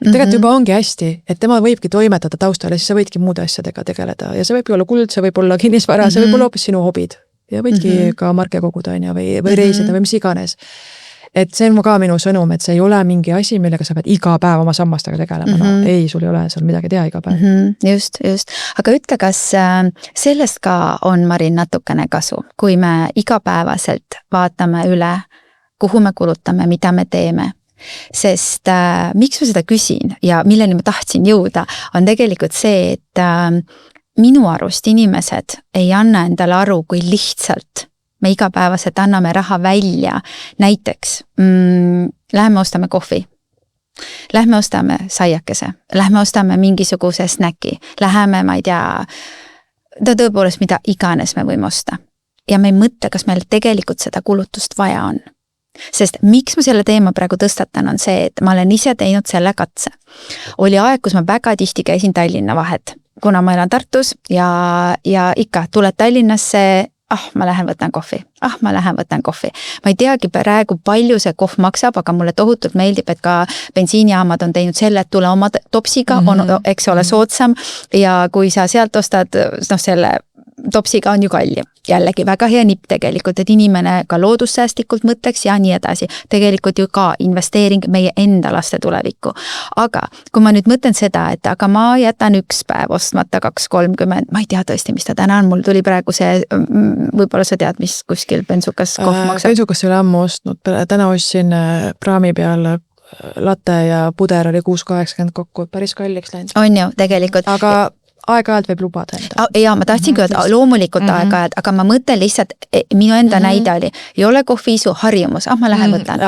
Tegelikult juba ongi hästi, et tema võibki toimetada taustale, siis sa võidki muude asjadega tegeleda ja see võibki olla kuld, see võib olla kinnisvara, see võib olla hoopis sinu hobid ja võidki ka marke koguda, või reisida või mis iganes. Et see on ka minu sõnum, et see ei ole mingi asi, millega sa pead iga päev oma sammastega tegelema. Ei, sul ei ole seal midagi teha iga päev. Just. Aga ütle, kas sellest ka on, Marin, natukene kasu, kui me igapäevaselt vaatame üle, kuhu me kulutame, mida me teeme. Sest miks ma seda küsin ja milleni ma tahtsin jõuda, on tegelikult see, et minu arust inimesed ei anna endale aru, kui lihtsalt me igapäevaselt anname raha välja. Näiteks, lähme ostame kohvi, lähme ostame saiakese, lähme ostame mingisuguse snäki, läheme, ma ei tea, tõepoolest mida iganes me võime osta. Ja me ei mõtle, kas meil tegelikult seda kulutust vaja on. Sest miks ma selle teema praegu tõstatan on see, et ma olen ise teinud selle katse. Oli aeg, kus ma väga tihti käisin Tallinna vahet, kuna ma elan Tartus ja ikka tuled Tallinnasse, ma lähen võtan kohvi. Ma ei teagi praegu palju see kohv maksab, aga mulle tohutult meeldib, et ka bensiinijaamad on teinud selle, et tule oma topsiga, on, eks ole, soodsam ja kui sa sealt ostad, selle topsiga on ju kallim. Jällegi väga hea nipp tegelikult, et inimene ka loodussäästlikult mõtleks ja nii edasi. Tegelikult ju ka investeering meie enda laste tulevikku. Aga kui ma nüüd mõtlen seda, et aga ma jätan üks päev ostmata 2.30, ma ei tea tõesti, mis ta täna on, mul tuli praegu see, võib-olla sa tead, mis kuskil bensukas kohv maksab. Bensukas ei ole ammu ostnud, täna ostsin praami peal latte ja puder oli 6.80 kokku, päris kalliks läinud. On ju, tegelikult. Aga aeg-ajalt võib lubada enda. Ja ma tahtsingi öelda, loomulikult aeg-ajalt, aga ma mõtlen lihtsalt, minu enda näide oli, ei ole kohviisu harjumus, ma lähen võtan,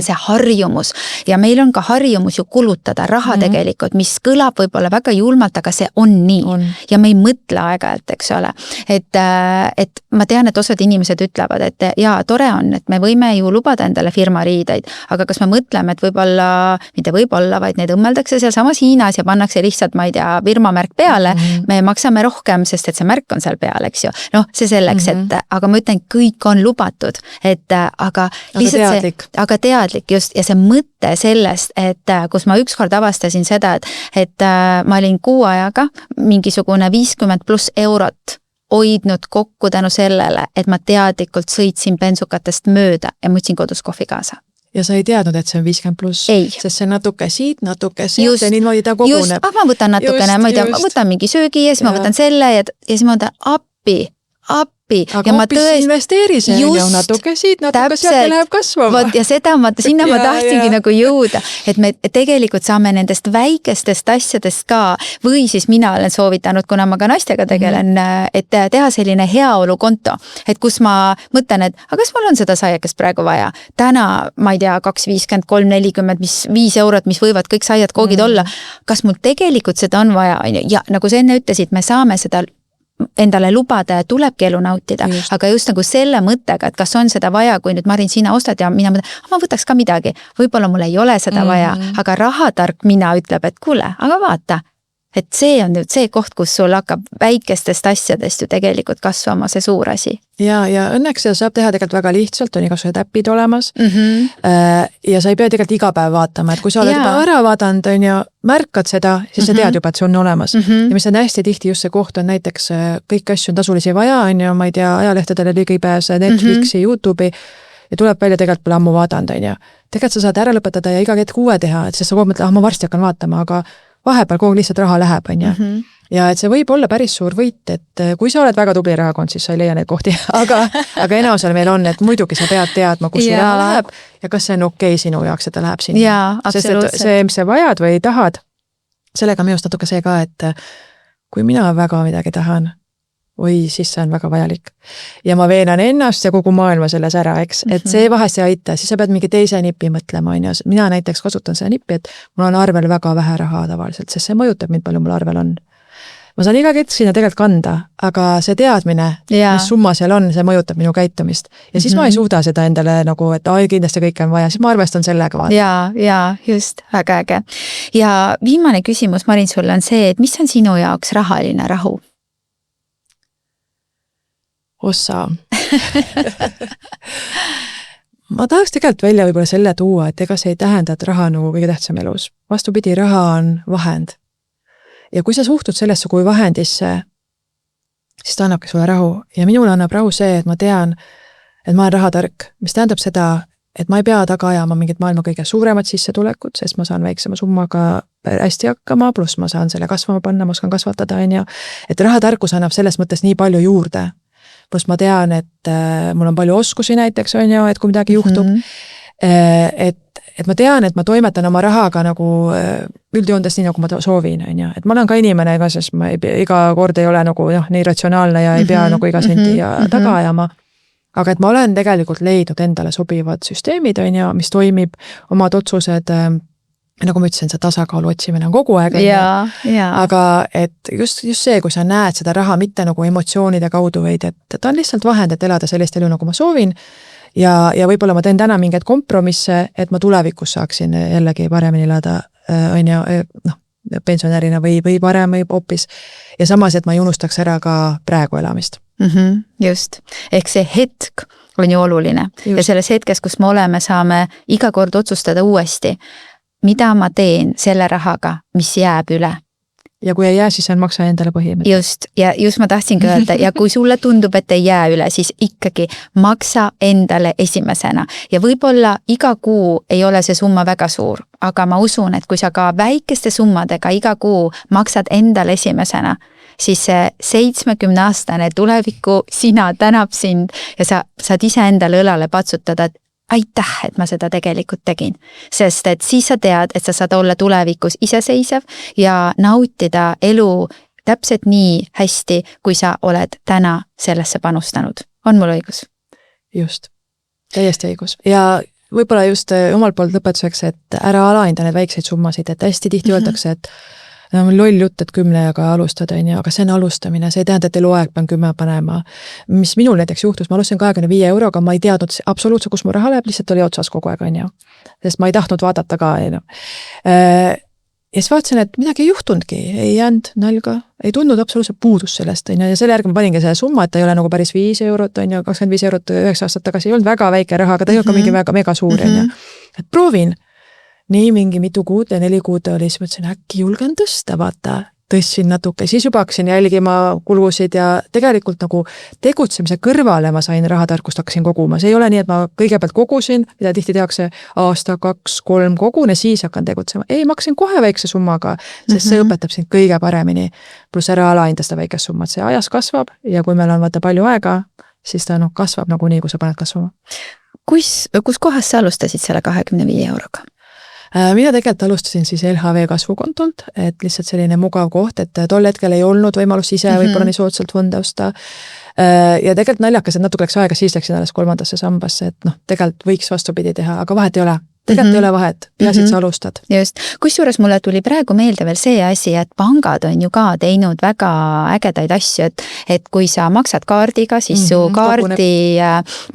see harjumus. Ja meil on ka harjumus ju kulutada raha tegelikult, mis kõlab võib-olla väga julmalt, aga see on nii. Ja me ei mõtle aeg-ajalt, eks ole. Et ma tean, et osad inimesed ütlevad, et jaa, tore on, et me võime ju lubada endale firma riideid, aga kas me mõtleme, et võib-olla, mitte võib-olla, vaid need õmmeldakse seal samas Hiinas ja pannakse lihtsalt, ma ei tea, firmamärk peale, me maksame rohkem, sest et see märk on seal peal, eks ju. See selleks, et aga ma ütlen, kõik on lubatud, et aga teadlik just, ja see mõte sellest, et kus ma ükskord avastasin seda, et ma olin kuu ajaga mingisugune 50+ eurot hoidnud kokku tänu sellele, et ma teadlikult sõitsin bensukatest mööda ja mõtsin kodus kohvi kaasa. ja sa ei teadnud, et see on 50+, Ei. sest see natuke siit, natuke sealt ja niimoodi ta koguneb. Ma võtan natukene, ma ei tea, ma võtan mingi söögi ja siis ma võtan selle ja siis ma mõtlen appi. Aga hoopis investeeri see on natuke siit, natuke sealt ja läheb kasvama. Ja sinna ma tahtsingi nagu jõuda, et me tegelikult saame nendest väikestest asjadest ka, või siis mina olen soovitanud, kuna ma ka naistega tegelen, et teha selline heaolukonto, et kus ma mõtlen, et aga kas mul on seda saiakest praegu vaja? Täna, ma ei tea, 2,50, 3,40, 5 eurot, mis võivad kõik saiad koogid olla. Kas mul tegelikult seda on vaja? Ja nagu sa enne ütlesid, me saame seda endale lubada ja tulebki elu nautida, aga just nagu selle mõttega, et kas on seda vaja, kui nüüd Marin, sina ostad ja mina mõtlen, ma võtaks ka midagi, võib-olla mul ei ole seda vaja, aga rahatark mina ütleb, et kuule, aga vaata, et see on nüüd see koht, kus sul hakkab väikestest asjadest ju tegelikult kasvama see suur asi. Ja õnneks seda saab teha tegelikult väga lihtsalt, on igasugused äpid olemas ja sa ei pea tegelikult iga päev vaatama, et kui sa oled juba ära vaadanud, on ju, märkad seda, siis sa tead juba, et see on olemas. Ja mis on hästi tihti just see koht on näiteks kõik asju on tasulisi vaja, on ju, ma ei tea, ajalehtedele ligipääs, Netflixi, YouTube'i ja tuleb välja tegelikult pole ammu vaadanud, on ju. Tegelikult sa saad ära lõpetada ja iga hetk uue teha, et sest sa kogu mõtled, ma varsti hakkan vaatama, aga vahepeal kogu lihtsalt raha läheb, on ju. Ja et see võib olla päris suur võit, et kui sa oled väga tubli rahakond, siis sa ei leia neid kohti, aga enamusel meil on, et muidugi sa pead teadma, kus su raha läheb ja kas see on okei sinu jaoks, et ta läheb sinna. Jaa, absoluutselt. Sest see, mis sa vajad või tahad, sellega minust natuke see ka, et kui mina väga midagi tahan, või siis see on väga vajalik. Ja ma veenan ennast ja kogu maailma selles ära, eks, et see vahest ei aita, siis sa pead mingi teise nipi mõtlema, on ju. Mina näiteks kasutan seda nippi, et mul on arvel väga vähe raha tavaliselt, sest see mõjutab mind, palju mul arvel on. Ma saan iga hetk sinna tegelikult kanda, aga see teadmine, mis summa seal on, see mõjutab minu käitumist. Ja siis ma ei suuda seda endale nagu, et kindlasti kõike on vaja, siis ma arvestan sellega vaata. Ja, just, väga äge. Ja viimane küsimus, Marin, sulle on see, et mis on sinu jaoks rahaline rahu? Ossa. Ma tahaks tegelikult välja võib-olla selle tuua, et ega see ei tähenda, et raha on nagu kõige tähtsam elus. Vastupidi, raha on vahend. Ja kui sa suhtud sellesse kui vahendisse, siis ta annabki sulle rahu. Ja minule annab rahu see, et ma tean, et ma olen rahatark, mis tähendab seda, et ma ei pea taga ajama mingit maailma kõige suuremat sissetulekut, sest ma saan väiksema summaga hästi hakkama, pluss ma saan selle kasvama panna, ma oskan kasvatada, on ju. Et rahatarkus annab selles mõttes nii palju juurde. Pluss ma tean, et mul on palju oskusi näiteks, on ju, et kui midagi juhtub, et ma tean, et ma toimetan oma rahaga nagu üldjoondes nii, nagu ma soovin, on ju. Et ma olen ka inimene, sest ma iga kord ei ole nagu nii ratsionaalne ja ei pea nagu iga senti taga ajama. Aga et ma olen tegelikult leidnud endale sobivad süsteemid, on ju, mis toimib, omad otsused, nagu ma ütlesin, see tasakaalu otsimine on kogu aeg. Aga et just see, kui sa näed seda raha mitte nagu emotsioonide kaudu, vaid et ta on lihtsalt vahend, et elada sellist elu, nagu ma soovin. Ja võib-olla ma teen täna mingeid kompromisse, et ma tulevikus saaksin jällegi paremini elada, on ju, pensionärina või parem või hoopis. Ja samas, et ma ei unustaks ära ka praegu elamist. Just. Ehk see hetk on ju oluline. Just. Ja selles hetkes, kus me oleme, saame iga kord otsustada uuesti, mida ma teen selle rahaga, mis jääb üle. Ja kui ei jää, siis on maksa endale põhimõte. Just, ja just ma tahtsingi öelda, ja kui sulle tundub, et ei jää üle, siis ikkagi maksa endale esimesena. Ja võib-olla iga kuu ei ole see summa väga suur, aga ma usun, et kui sa ka väikeste summadega iga kuu maksad endale esimesena, siis see 70-aastane tuleviku sina tänab sind ja sa saad ise endale õlale patsutada, et aitäh, et ma seda tegelikult tegin. Sest et siis sa tead, et sa saad olla tulevikus iseseisev ja nautida elu täpselt nii hästi, kui sa oled täna sellesse panustanud. On mul õigus? Just. Täiesti õigus. Ja võib-olla just omalt poolt lõpetuseks, et ära alahinda need väikseid summasid, et hästi tihti öeldakse, et loll jutt, et 10 alustada, aga see on alustamine, see ei tähenda, et eluaeg pean 10 panema. Mis minul näiteks juhtus, ma alustasin 25 euroga, ma ei teadnud absoluutselt, kus mu raha läheb, lihtsalt oli otsas kogu aeg, on ju. Sest ma ei tahtnud vaadata ka. Ja siis vaatasin, et midagi ei juhtunudki, ei jäänud nalga, ei tundnud absoluutselt puudus sellest, on ju. Ja selle järgi ma paningi selle summa, et ta ei ole nagu päris 5 eurot, on ju, 25 eurot 9 aastat tagasi, ei olnud väga väike raha, aga ta ei olnud ka mingi väga mega suur, on ju. Et proovin. Nii mingi mitu kuud ja 4 kuud oli, siis mõtlesin, äkki julgen tõsta, vaata. tõstsin natuke, siis juba hakkasin jälgima kulusid ja tegelikult nagu tegutsemise kõrvale ma sain rahatarkust, hakkasin koguma. See ei ole nii, et ma kõigepealt kogusin, mida tihti tehakse aasta, 2-3 kogun ja siis hakkan tegutsema. Ei, ma hakkasin kohe väikse summaga, sest see õpetab sind kõige paremini. Pluss ära alahinda seda väikest summat, see ajas kasvab ja kui meil on vaata palju aega, siis ta kasvab nagunii, kui sa paned kasvama. Kus kohas sa alustasid selle 25 euroga? Mina tegelikult alustasin siis LHV kasvukontolt, et lihtsalt selline mugav koht, et tol hetkel ei olnud võimalust ise võib-olla nii soodsalt fonde osta. Ja tegelikult naljakas, et natuke läks aega, siis läksin alles 3. sambasse, et tegelikult võiks vastupidi teha, aga vahet ei ole. Tegelikult ei ole vahet, peasid sa alustad. Just, kusjuures mulle tuli praegu meelde veel see asi, et pangad on ju ka teinud väga ägedaid asju, et kui sa maksad kaardiga, siis su kaardi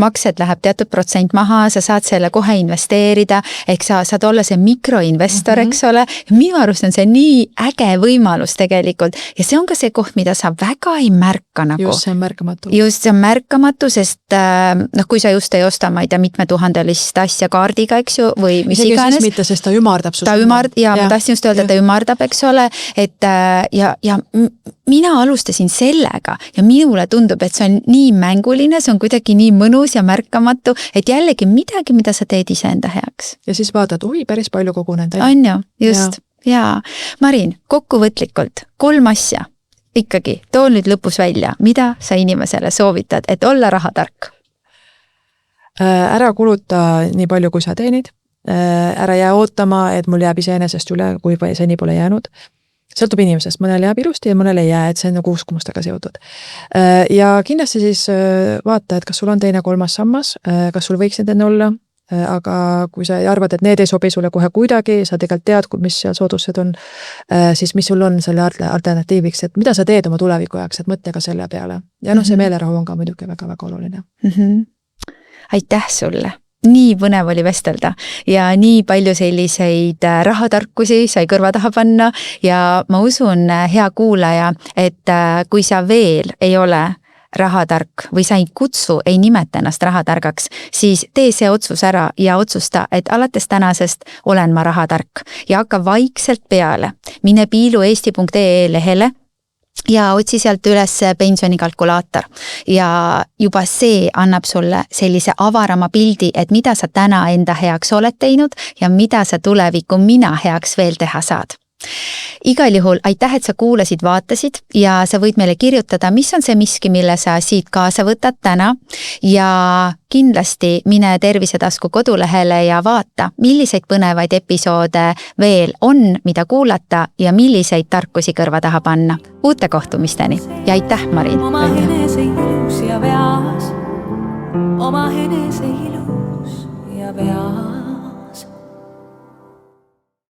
maksed läheb teatud protsent maha, sa saad selle kohe investeerida, ehk sa saad olla see mikroinvestor, eks ole. Minu arust on see nii äge võimalus tegelikult ja see on ka see koht, mida sa väga ei märka nagu. Just, see on märkamatu. Just, see on märkamatu, sest kui sa just ei osta, ma ei tea, mitmetuhandelist asja kaardiga, eks ju, või mis iganes. Siis mitte, sest ta ümardab. Ma tahtsin just öelda, et ta ümardab, eks ole, et ja mina alustasin sellega ja minule tundub, et see on nii mänguline, see on kuidagi nii mõnus ja märkamatu, et jällegi midagi, mida sa teed iseenda heaks. Ja siis vaatad, päris palju kogunenud. On ju, just. Ja. Marin, kokkuvõtlikult 3 asja ikkagi, too nüüd lõpus välja, mida sa inimesele soovitad, et olla rahatark? Ära kuluta nii palju, kui sa teenid. Ära jää ootama, et mul jääb iseenesest üle, kui seni pole jäänud. Sõltub inimesest, mõnel jääb ilusti ja mõnel ei jää, et see on nagu uskumustega seotud. Ja kindlasti siis vaata, et kas sul on 2-3 sammas, kas sul võiks need enne olla, aga kui sa arvad, et need ei sobi sulle kohe kuidagi, sa tegelikult tead, mis seal soodused on, siis mis sul on selle alternatiiviks, et mida sa teed oma tuleviku jaoks, et mõtle ka selle peale. Ja see meelerahu on ka muidugi väga-väga oluline. Aitäh sulle! Nii põnev oli vestelda ja nii palju selliseid rahatarkusi sai kõrva taha panna ja ma usun, hea kuulaja, et kui sa veel ei ole rahatark või sa ei kutsu, ei nimeta ennast rahatargaks, siis tee see otsus ära ja otsusta, et alates tänasest olen ma rahatark ja hakka vaikselt peale. Mine piilueesti.ee lehele ja otsi sealt üles pensionikalkulaator ja juba see annab sulle sellise avarama pildi, et mida sa täna enda heaks oled teinud ja mida sa tuleviku mina heaks veel teha saad. Igal juhul aitäh, et sa kuulasid, vaatasid ja sa võid meile kirjutada, mis on see miski, mille sa siit kaasa võtad täna ja kindlasti mine Tervisetasku kodulehele ja vaata, milliseid põnevaid episoode veel on, mida kuulata ja milliseid tarkusi kõrva taha panna. Uute kohtumisteni ja aitäh, Marin! Oma enese ilus ja veas, oma enese ilus ja veas.